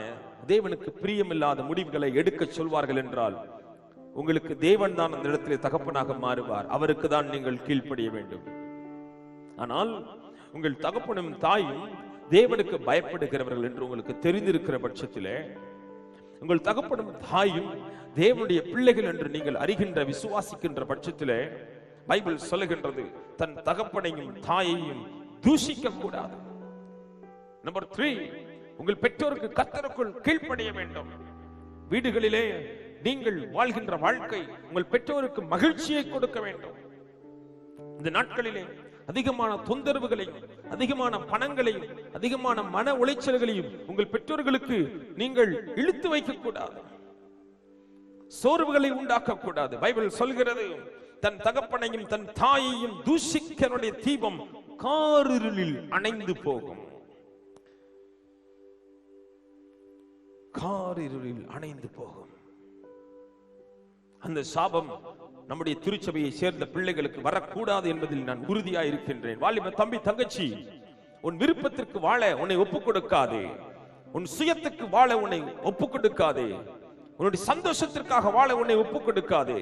தேவனுக்கு பிரியமில்லாத முடிவுகளை எடுக்க சொல்வார்கள் என்றால் உங்களுக்கு தேவன் தான் அந்த இடத்திலே தகப்பனாக மாறுவார், அவருக்கு தான் நீங்கள் கீழ்ப்படிய வேண்டும். ஆனால் உங்கள் தகப்பனும் தாயும் தேவனுக்கு பயப்படுகிறவர்கள் என்று உங்களுக்கு தெரிந்திருக்கிற பட்சத்திலே, உங்கள் தகப்பனும் தாயும் தேவனுடைய பிள்ளைகள் என்று நீங்கள் அறிகின்ற விசுவாசிக்கின்ற பட்சத்திலே, பைபிள் சொல்லுகின்றது தன் தகப்பனையும் தாயையும் தூஷிக்க கூடாது. நம்பர் 3, உங்கள் பெற்றோருக்கு கர்த்தருக்குள் கீழ்ப்படிய வேண்டும். வீடுகளிலே நீங்கள் வாழ்கின்ற வாழ்க்கை உங்கள் பெற்றோருக்கு மகிழ்ச்சியை கொடுக்க வேண்டும். இந்த நாட்களிலே அதிகமான தொந்தரவுகளையும் அதிகமான பணங்களையும் அதிகமான மன உளைச்சல்களையும் உங்கள் பெற்றோர்களுக்கு நீங்கள் இழுத்து வைக்க கூடாது. சோர்வுகளை உண்டாக்க கூடாது. பைபிள் சொல்கிறது, தன் தகப்பனையும் தன் தாயையும் தூஷிக்கனுடைய தீபம் காரிருளில் அணைந்து போகும். காரிருளில் அணைந்து போகும். அந்த சாபம் நம்முடைய திருச்சபையை சேர்ந்த பிள்ளைகளுக்கு வரக்கூடாது என்பதில் நான் உறுதியாக இருக்கின்றேன். வாலிப தம்பி தங்கச்சி, உன் விருப்பத்திற்கு வாழ உன்னை ஒப்புக் கொடுக்காதே. உன் சுயத்துக்கு வாழ உன்னை ஒப்புக் கொடுக்காதே. உன்னுடைய சந்தோஷத்திற்காக வாழ உன்னை ஒப்புக் கொடுக்காதே.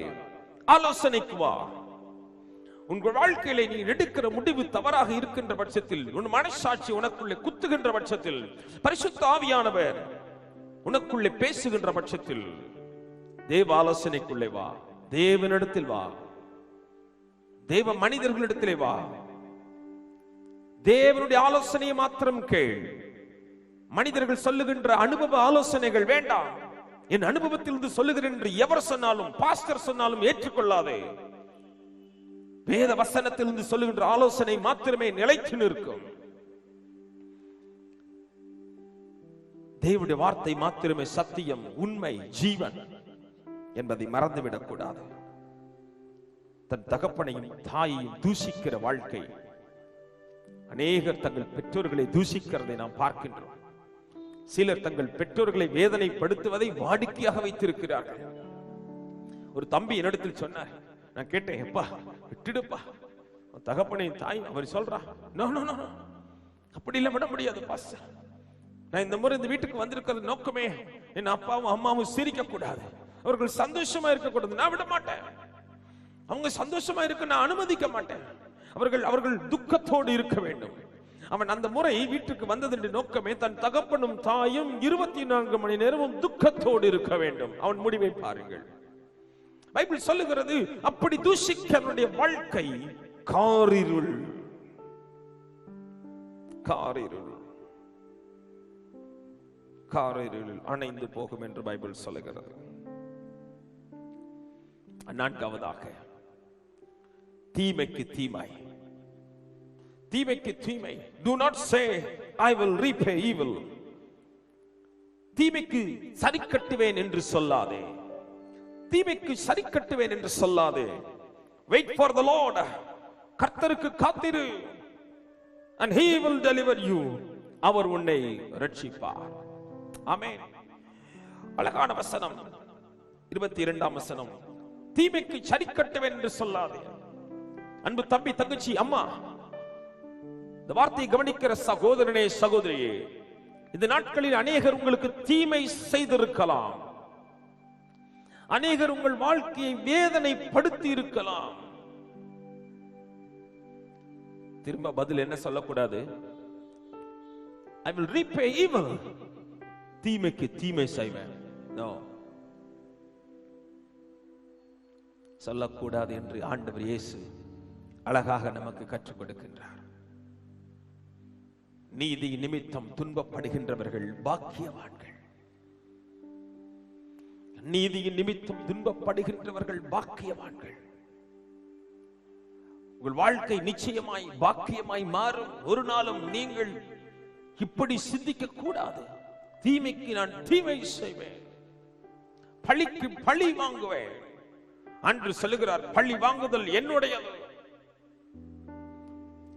ஆலோசனைக்கு வா. உங்கள் வாழ்க்கையில நீ எடுக்கிற முடிவு தவறாக இருக்கின்ற பட்சத்தில், உன் மனசாட்சி உனக்குள்ளே குத்துகின்ற பட்சத்தில், பரிசுத்த ஆவியானவர் உனக்குள்ளே பேசுகின்ற பட்சத்தில், தேவ ஆலோசனைக்குள்ளே வா. தேவனிடத்தில் வா. தேவ மனிதர்களிடத்திலே வா. தேவனுடைய ஆலோசனையை மாத்திரம் கேள். மனிதர்கள் சொல்லுகின்ற அனுபவ ஆலோசனைகள் வேண்டாம். என் அனுபவத்தில் சொல்லுகிறேன் என்று எவர் சொன்னாலும், பாஸ்டர் சொன்னாலும் ஏற்றுக்கொள்ளாதே. வேத வசனத்திலிருந்து சொல்லுகின்ற ஆலோசனை மாத்திரமே நிலைத்து நிற்கும். தேவனுடைய வார்த்தை மாத்திரமே சத்தியம், உண்மை, ஜீவன் என்பதை மறந்துவிடக் கூடாது. தன் தகப்பனையும் தாயையும் தூஷிக்கிற வாழ்க்கை, அநேகர் தங்கள் பெற்றோர்களை தூஷிக்கிறதை நாம் பார்க்கின்றோம். சிலர் தங்கள் பெற்றோர்களை வேதனைப்படுத்துவதை வாடிக்கையாக வைத்திருக்கிறார்கள். ஒரு தம்பி என்னிடத்தில் சொன்னார். நான் கேட்டேன், எப்பா விட்டுடுப்பா, தகப்பனையும் தாய். அவர் சொல்றா, நோ நோ நோ, அப்படி இல்ல, விட முடியாது பாஸ்டர். நான் இந்த முறை இந்த வீட்டுக்கு வந்திருக்கிறது நோக்கமே என் அப்பாவும் அம்மாவும் சிரிக்க கூடாது, அவர்கள் சந்தோஷமா இருக்கக்கூடாது. நான் விட மாட்டேன். அவங்க சந்தோஷமா இருக்க நான் அனுமதிக்க மாட்டேன். அவர்கள் துக்கத்தோடு இருக்க வேண்டும். அவன் அந்த முறை வீட்டுக்கு வந்தது நோக்கமே தன் தகப்பனும் தாயும் 24 மணி நேரமும் துக்கத்தோடு இருக்க வேண்டும். அவன் முடிவை பாருங்கள். பைபிள் சொல்லுகிறது, அப்படி தூஷிக்கனுடைய வாழ்க்கை காரிருள், காரிருள், காரிருளில் அணைந்து போகும் என்று பைபிள் சொல்லுகிறது. நான்காவதாக, தீமைக்கு தீமை, தீமைக்கு தீமை. Do not say I will repay evil. தீமைக்கு சரி கட்டுவேன் என்று சொல்லாதே. தீமைக்கு சரி கட்டுவேன் என்று சொல்லாதே. Wait for the Lord. கர்த்தருக்கு காத்திரு. And he will deliver you. அவர் உன்னை ரட்சிப்பார். ஆமென். அழகான வசனம் 22ஆம் வசனம். தீமைக்கு சரி கட்டுவேன் என்று சொல்லாதே. அன்பு தம்பி தங்கச்சி, அம்மா, இந்த வார்த்தையை கவனிக்கிற சகோதரனே சகோதரியே, இந்த நாட்களில் அநேகர் உங்களுக்கு தீமை செய்திருக்கலாம். அநேகர் உங்கள் வாழ்க்கையை வேதனைப்படுத்தி இருக்கலாம். திரும்ப பதில் என்ன சொல்லக்கூடாது? I will repay evil. தீமைக்கு தீமை செய்வேன். No, சொல்லக்கூடாது என்று ஆண்டவர் இயேசு அழகாக நமக்கு கற்றுக் கொடுக்கின்றார். நீதி நிமித்தம் துன்பப்படுகின்றவர்கள் பாக்கியவான்கள். நீதியின் நிமித்தம் துன்பப்படுகின்றவர்கள் பாக்கியவான்கள். உங்கள் வாழ்க்கை நிச்சயமாய் பாக்கியமாய் மாறும். ஒரு நாளும் நீங்கள் இப்படி சிந்திக்க கூடாது. தீமைக்கு நான் தீமை செய்வேன், பழிக்கு பழி வாங்குவேன். அன்று சொல்லுகிறார், பழி வாங்குதல் என்னுடையது.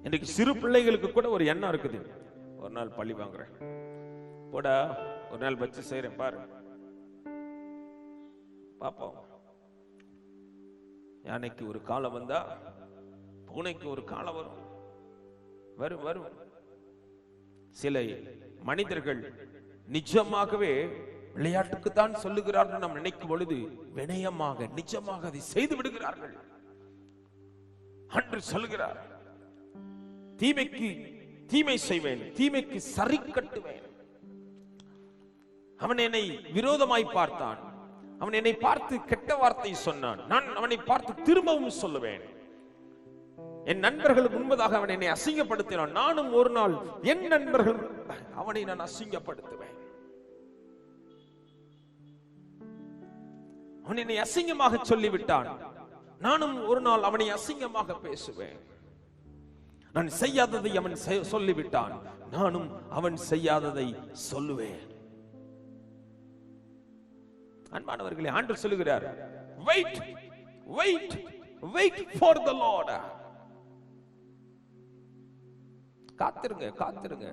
இன்னைக்கு சிறு பிள்ளைகளுக்கு கூட ஒரு எண்ணம் இருக்குது, ஒரு நாள் பழி வாங்குறேன், போடா ஒரு நாள் வச்சு செய்றேன் பாரு, பாப்போம். யானைக்கு ஒரு காலம் வந்தா பூனைக்கு ஒரு காலம் வரும். வரும் வரும். சில மனிதர்கள் நிஜமாகவே விளையாட்டுக்கு தான் சொல்லுகிறார்கள் நாம் நினைக்கும் பொழுது வினயமாக நிஜமாக அதை செய்து விடுகிறார்கள். அன்று சொல்லுகிறார், தீமைக்கு தீமை செய்வேன், தீமைக்கு சரி கட்டுவேன். அவன் என்னை விரோதமாய் பார்த்தான், அவன் என்னை பார்த்து கெட்ட வார்த்தை சொன்னான், நான் அவனை பார்த்து திரும்பவும் சொல்லுவேன். என் நண்பர்களுக்கு முன்பதாக அவன் என்னை அசிங்கப்படுத்தினான், நானும் ஒரு நாள் என் நண்பர்கள் அவனை நான் அசிங்கப்படுத்துவேன். அவன் என்னை அசிங்கமாக சொல்லிவிட்டான், நானும் ஒரு நாள் அவனை அசிங்கமாக பேசுவேன். நான் செய்யாததை அவன் சொல்லிவிட்டான், நானும் அவன் செய்யாததை சொல்லுவேன். அன்பானவர்களே, ஆண்டவர் சொல்லுகிறார், wait wait wait for the Lord. காத்திருங்க காத்திருங்க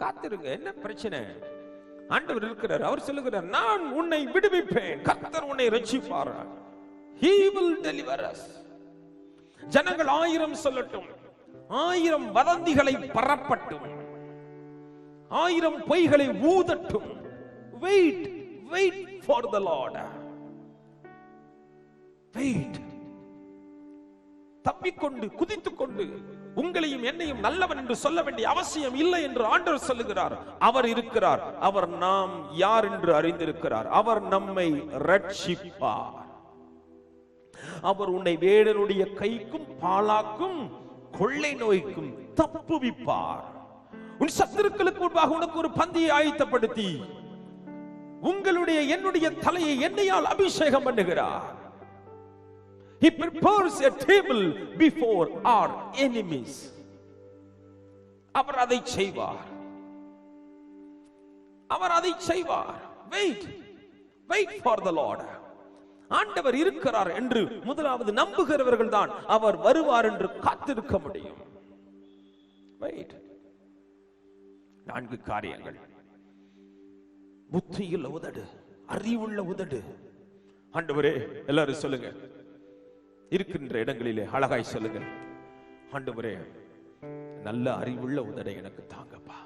காத்திருங்க. என்ன பிரச்சனை? ஆண்டவர் இருக்கிறார், அவர் சொல்லுகிறார், நான் உன்னை விடுவிப்பேன், கர்த்தர் உன்னை ரட்சிப்பார். He will deliver us. ஜனங்கள் 1000 சொல்லட்டும், 1000 வதந்திகளை பரப்பட்டும், 1000 பொய்களை ஊதட்டும், wait wait for the Lord. wait. தப்பிக்கொண்டு குதித்துக்கொண்டு உங்களையும் என்னையும் நல்லவன் என்று சொல்ல வேண்டிய அவசியம் இல்லை என்று ஆண்டவர் சொல்லுகிறார். அவர் இருக்கிறார், அவர் நாம் யார் என்று அறிந்திருக்கிறார், அவர் நம்மை ரட்சிப்பார். அவர் உன்னை வேடனுடைய கைக்கும் பாலாக்கும் கொள்ளை நோய்க்கும் தப்புவிப்பார். உன் சத்துருக்களுக்கு முன்பாக உனக்கு ஒரு பந்தியை ஆயத்தப்படுத்தி உங்களுடைய என்னுடைய தலையை எண்ணெயால் அபிஷேகம் பண்ணுகிறார். He prepares a table before our enemies. அவர் அதை செய்வார், அவர் அதை செய்வார். wait wait for the Lord. ஆண்டவர் இருக்கிறார் என்று முதலாவது நம்புகிறவர்கள் தான் அவர் வருவார் என்று காத்திருக்க முடியும். wait. 4 காரியங்கள். புத்தியுள்ள உதடு, அறிவுள்ள உதடு. ஆண்டவரே, எல்லாரும் சொல்லுங்க, இருக்கின்ற இடங்களிலே அழகாய் சொல்லுங்க, ஆண்டவரே நல்ல அறிவுள்ள உதடை எனக்கு தாங்கப்பா.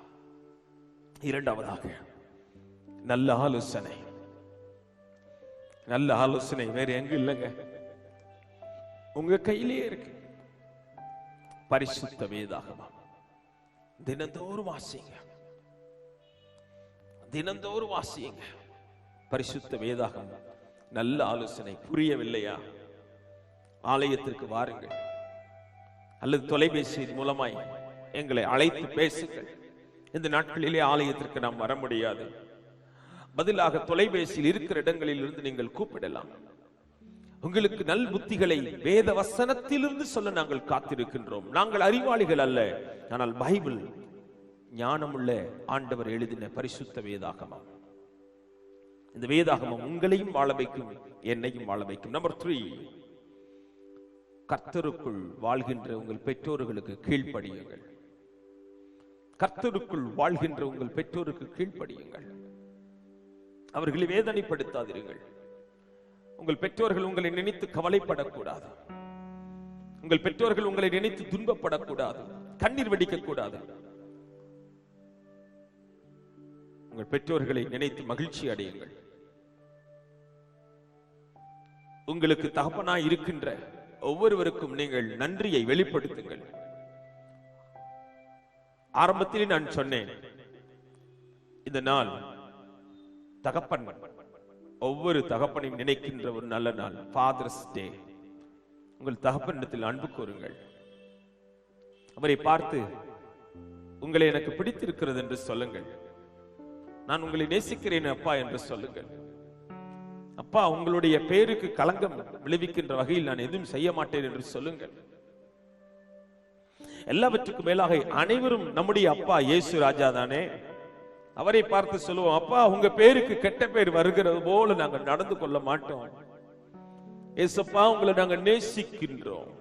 இரண்டாவதாக நல்ல ஆலோசனை. நல்ல ஆலோசனை வேற எங்க இல்லைங்க, உங்க கையிலேயே இருக்கு. பரிசுத்த வேதாகமம் தினந்தோறும் வாசிங்க, தினந்தோறும் வாசிங்க. பரிசுத்த வேதாகமம் நல்ல ஆலோசனை. புரியவில்லையா? ஆலயத்திற்கு வாருங்கள், அல்லது தொலைபேசி மூலமாய் எங்களை அழைத்து பேசுங்கள். இந்த நாட்களிலே ஆலயத்திற்கு நாம் வர முடியாது, பதிலாக தொலைபேசியில் இருக்கிற இடங்களில் இருந்து நீங்கள் கூப்பிடலாம். உங்களுக்கு நல் புத்திகளை வேத வசனத்திலிருந்து சொல்ல நாங்கள் காத்திருக்கின்றோம். நாங்கள் அறிவாளிகள் அல்ல, ஆனால் பைபிள் ஞானமுள்ள ஆண்டவர் எழுதின பரிசுத்த வேதாகமம். இந்த வேதாகமம் உங்களையும் வாழ வைக்கும், என்னையும் வாழ வைக்கும். நம்பர் 3, கர்த்தருக்குள் வாழ்கின்ற உங்கள் பெற்றோர்களுக்கு கீழ்ப்படியுங்கள். கர்த்தருக்குள் வாழ்கின்ற உங்கள் பெற்றோருக்கு கீழ்ப்படியுங்கள். அவர்களை வேதனைப்படுத்தாதீர்கள். உங்கள் பெற்றோர்கள் உங்களை நினைத்து கவலைப்படக்கூடாது. உங்கள் பெற்றோர்கள் உங்களை நினைத்து துன்பப்படக்கூடாது, கண்ணீர் வெடிக்கக்கூடாது. உங்கள் பெற்றோர்களை நினைத்து மகிழ்ச்சி அடையுங்கள். உங்களுக்கு தகப்பனாய் இருக்கின்ற ஒவ்வொருவருக்கும் நீங்கள் நன்றியை வெளிப்படுத்துங்கள். ஆரம்பத்திலே நான் சொன்னேன், இந்த நாள் தகப்பன், ஒவ்வொரு தகப்பனையும் நினைக்கின்ற ஒரு நல்ல நாள், ஃபாதர்ஸ் டே. உங்கள் தகப்பனிடத்தில் அன்பு கூறுங்கள். அவரை பார்த்து உங்களை எனக்கு பிடித்திருக்கிறது என்று சொல்லுங்கள். நான் உங்களை நேசிக்கிறேன் அப்பா என்று சொல்லுங்கள். அப்பா, உங்களுடைய பேருக்கு களங்கம் விளைவிக்கின்ற வகையில் நான் எதுவும் செய்ய மாட்டேன் என்று சொல்லுங்கள். எல்லாவற்றுக்கும் மேலாக அனைவரும் நம்முடைய அப்பா இயேசு ராஜா தானே. அவரை பார்த்து சொல்லுவோம், அப்பா உங்க பேருக்கு கெட்ட பேர் வருகிறது போல நாங்கள் நடந்து கொள்ள மாட்டோம். ஏசப்பா, உங்களை நாங்கள் நேசிக்கின்றோம்.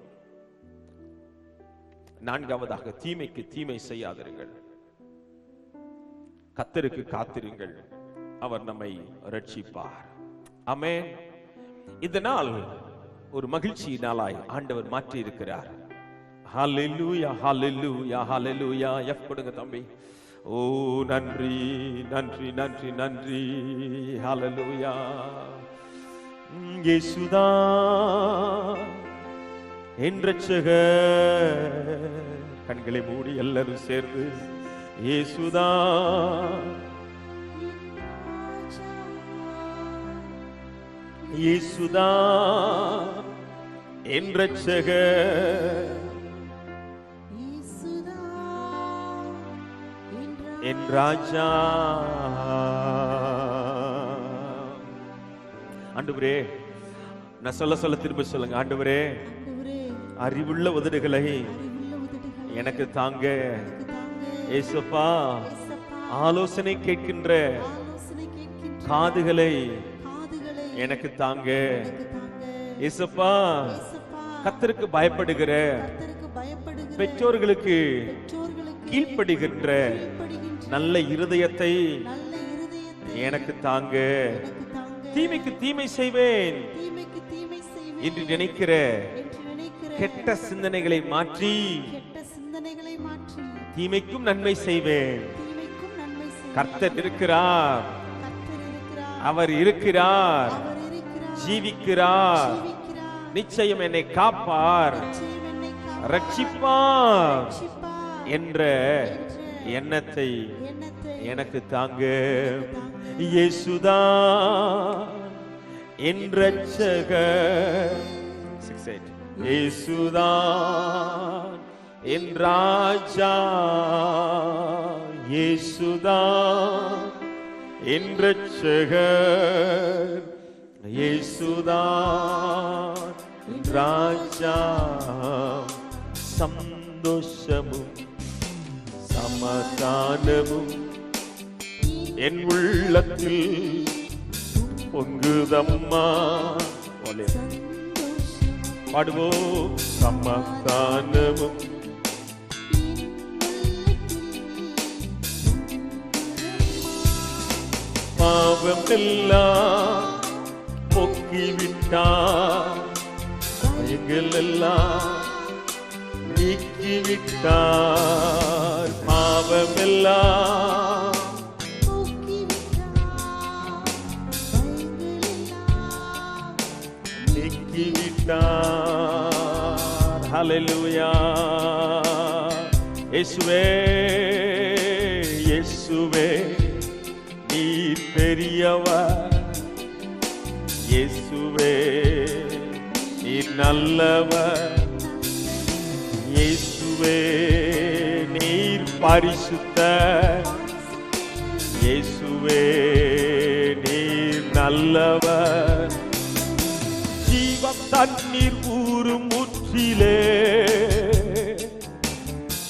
4வதாக, தீமைக்கு தீமை செய்யாதிருங்கள், கர்த்தருக்கு காத்திருங்கள், அவர் நம்மை ரட்சிப்பார். ஆமென். இந்த நாள் ஒரு மகிழ்ச்சி நாளாய் ஆண்டவர் மாற்றி இருக்கிறார். ஹல்லேலூயா, ஹல்லேலூயா, ஹல்லேலூயா. எஃப் கொடுங்க தம்பி. ஓ நன்றி நன்றி நன்றி நன்றி. ஹல்லேலூயா. இயேசுதான் என் இரட்சகர். கண்களை மூடி எல்லாரும் சேர்ந்து, இயேசுதான், இயேசுதான் என் இரட்சகர், இயேசுதான் என் என் ராஜா. ஆண்டவரே, நான் சொல்ல திரும்ப சொல்லுங்க. ஆண்டவரே, அறிவுள்ள உதடுகளை எனக்கு தாங்க. ஏசப்பா, ஆலோசனை கேட்கின்ற காதுகளை எனக்கு தாங்க. ஏசப்பா, கர்த்தருக்கு பயப்படுகிற பெற்றோர்களுக்கு கீழ்ப்படுகின்ற நல்ல இருதயத்தை எனக்கு தாங்க. தீமைக்கு தீமை செய்வேன் என்று நினைக்கிற கெட்ட சிந்தனைகளை மாற்றி தீமைக்கும் நன்மை செய்வேன். கர்த்தர் இருக்கிறார், அவர் இருக்கிறார், ஜீவிக்கிறார், நிச்சயம் என்னை காப்பார், ரட்சிப்பார் என்ற எண்ணத்தை எனக்கு தாங்க. இயேசுதான் என் இரட்சகர். இயேசுதான் என் ராஜா. இயேசுதான் என் இரட்சகர். இயேசுதான் என் ராஜா. சந்தோஷமும் சமாதானமும் என் உள்ளத்தில் பொங்குதம்மா. பாடுவோம். சமாதானமும் பாவம் எல்லாம் போக்கிவிட்டார், பயங்கள் எல்லாம் நீக்கிவிட்டார். பாவம் எல்லாம் நீக்கிவிட்டார். ஹல்லேலூயா. இயேசுவே, இயேசுவே நீர் பெரியவர். இயேசுவே நீர் நல்லவர். இயேசுவே நீர் பரிசுத்தர். இயேசுவே நீர் நல்லவர். ஜீவ தண்ணீர் ஊறும் ஊற்றிலே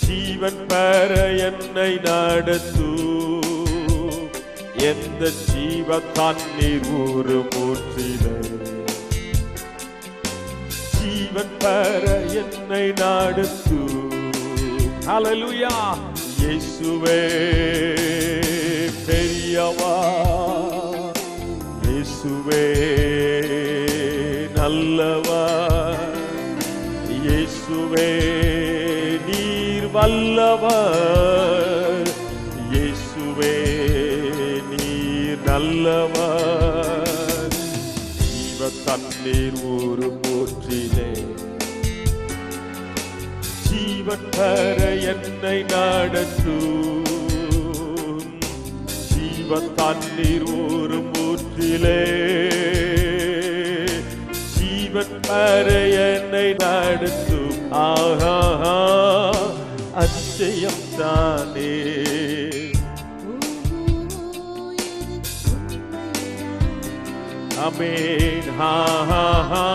ஜீவன் பெற என்னை நடத்தும். எந்த ஜீவ தண்ணீர் ஊறும் ஊற்றிலே ஜீவன் பெற என்னை நடத்தும். ஹல்லேலூயா. இயேசுவே பெரியவர். இயேசுவே நல்லவர். இயேசுவே நீர் வல்லவர். இயேசுவே நீர் நல்லவர். ஜீவ தண்ணீர் ஊறும் ஊற்றிலே ஜீவன் பெற என்னை நடத்தும். ஜீவ தண்ணீர் ஊறும் ஊற்றிலே ஜீவன் பெற என்னை நடத்தும். ஆஹா, அதிசயம் தானே. ஆமென். ஹா ஹா ஹா.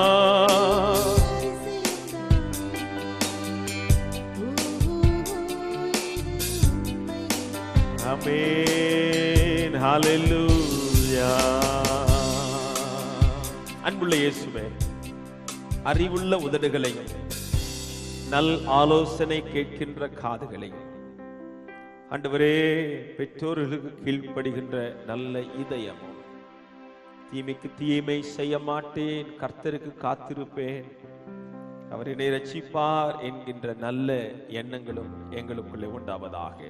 ஆமென். ஹல்லேலூயா. அன்புள்ள இயேசுவே, அறிவுள்ள உதடுகளை, நல் ஆலோசனை கேட்கின்ற காதுகளை, ஆண்டவரே பெற்றோர்களுக்கு கீழ்ப்படுகின்ற நல்ல இதயமும், தீமைக்கு தீமை செய்ய மாட்டேன், கர்த்தருக்கு காத்திருப்பேன், அவர் என்னை ரட்சிப்பார் என்கின்ற நல்ல எண்ணங்களும் எங்களுக்குள்ளே உண்டாவதாக.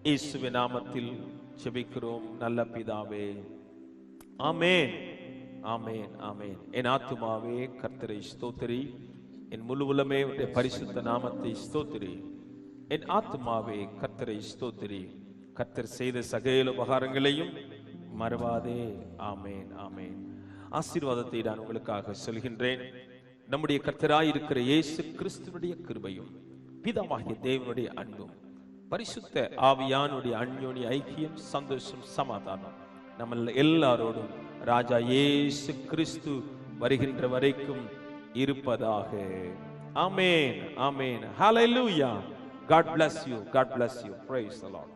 இயேசுவின் நாமத்தில் ஜெபிக்கிறோம் நல்ல பிதாவே. ஆமென், ஆமென், ஆமென். என் ஆத்துமாவே கர்த்தரை ஸ்தோத்திரி, என் முழு உலமே பரிசுத்த நாமத்தை ஸ்தோத்திரி. என் ஆத்துமாவே கர்த்தரை ஸ்தோத்திரி, கர்த்தர் செய்த சகல உபகாரங்களையும் மறவாதே. ஆமென், ஆமென். ஆசீர்வாதத்தை நான் உங்களுக்காக சொல்கின்றேன். நம்முடைய கர்த்தராய் இருக்கிற இயேசு கிறிஸ்துவினுடைய கிருபையும் பிதாவாகிய தேவனுடைய அன்பும் பரிசுத்த ஆவியானுடைய அந்யோன்ய ஐக்கியம், சந்தோஷம், சமாதானம் நம்ம எல்லாரோடும் ராஜா இயேசு கிறிஸ்து வருகின்ற வரைக்கும் இருப்பதாக. Amen, amen, hallelujah. God bless you, God bless you. Praise the Lord.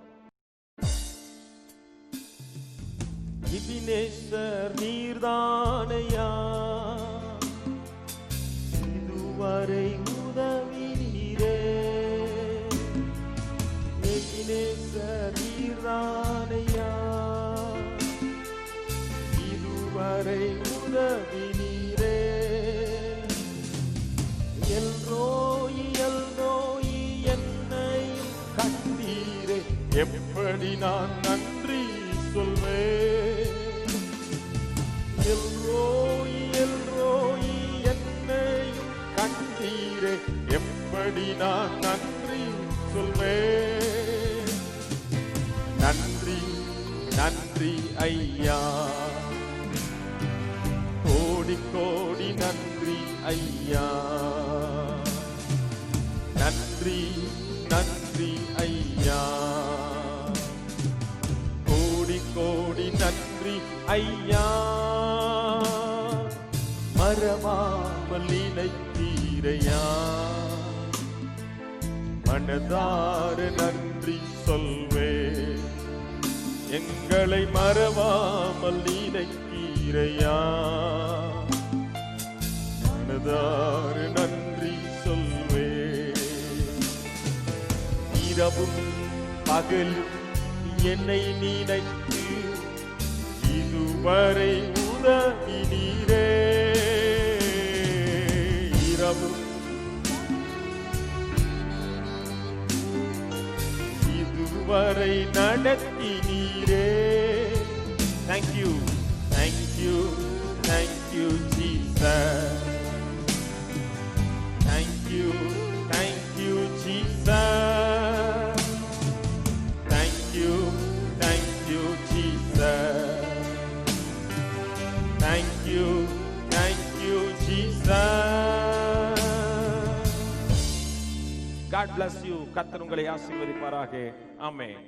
Ebenezer நீர்தானையா, இதுவரை உதவினீரே. எபினேசர் நீர்தானையா, இதுவரை உதவினீரே. எல்ரோயி எல்ரோயி என்னை கண்டீரே, எப்படி நான் நன்றி சொல்வேன். எல்ரோயி எல்ரோயி என்னை கண்டீரே, எப்படி நான் நன்றி சொல்வேன். நன்றி நன்றி ஐயா, கோடி கோடி நன்றி ஐயா. நன்றி நன்றி ஐயா, கோடி கோடி நன்றி ஐயா. மறவாமல் நினைத்தீரையா, மனதார நன்றி சொல்வேன். எங்களை மறவாமல் நினைத்தீரையா, மனதார நன்றி சொல்வேன். இரவும் பகலும் என்னை நினைத்து இதுவரை உதவினீரே. இரவும் இதுவரை நடத்தினீரே. Thank you, thank you, thank you Jesus. Thank you, thank you Jesus. Thank you, thank you Jesus. Thank you, thank you Jesus. God bless you. கர்த்தர் உங்களை ஆசீர்வதிப்பாராக. ஆமென்.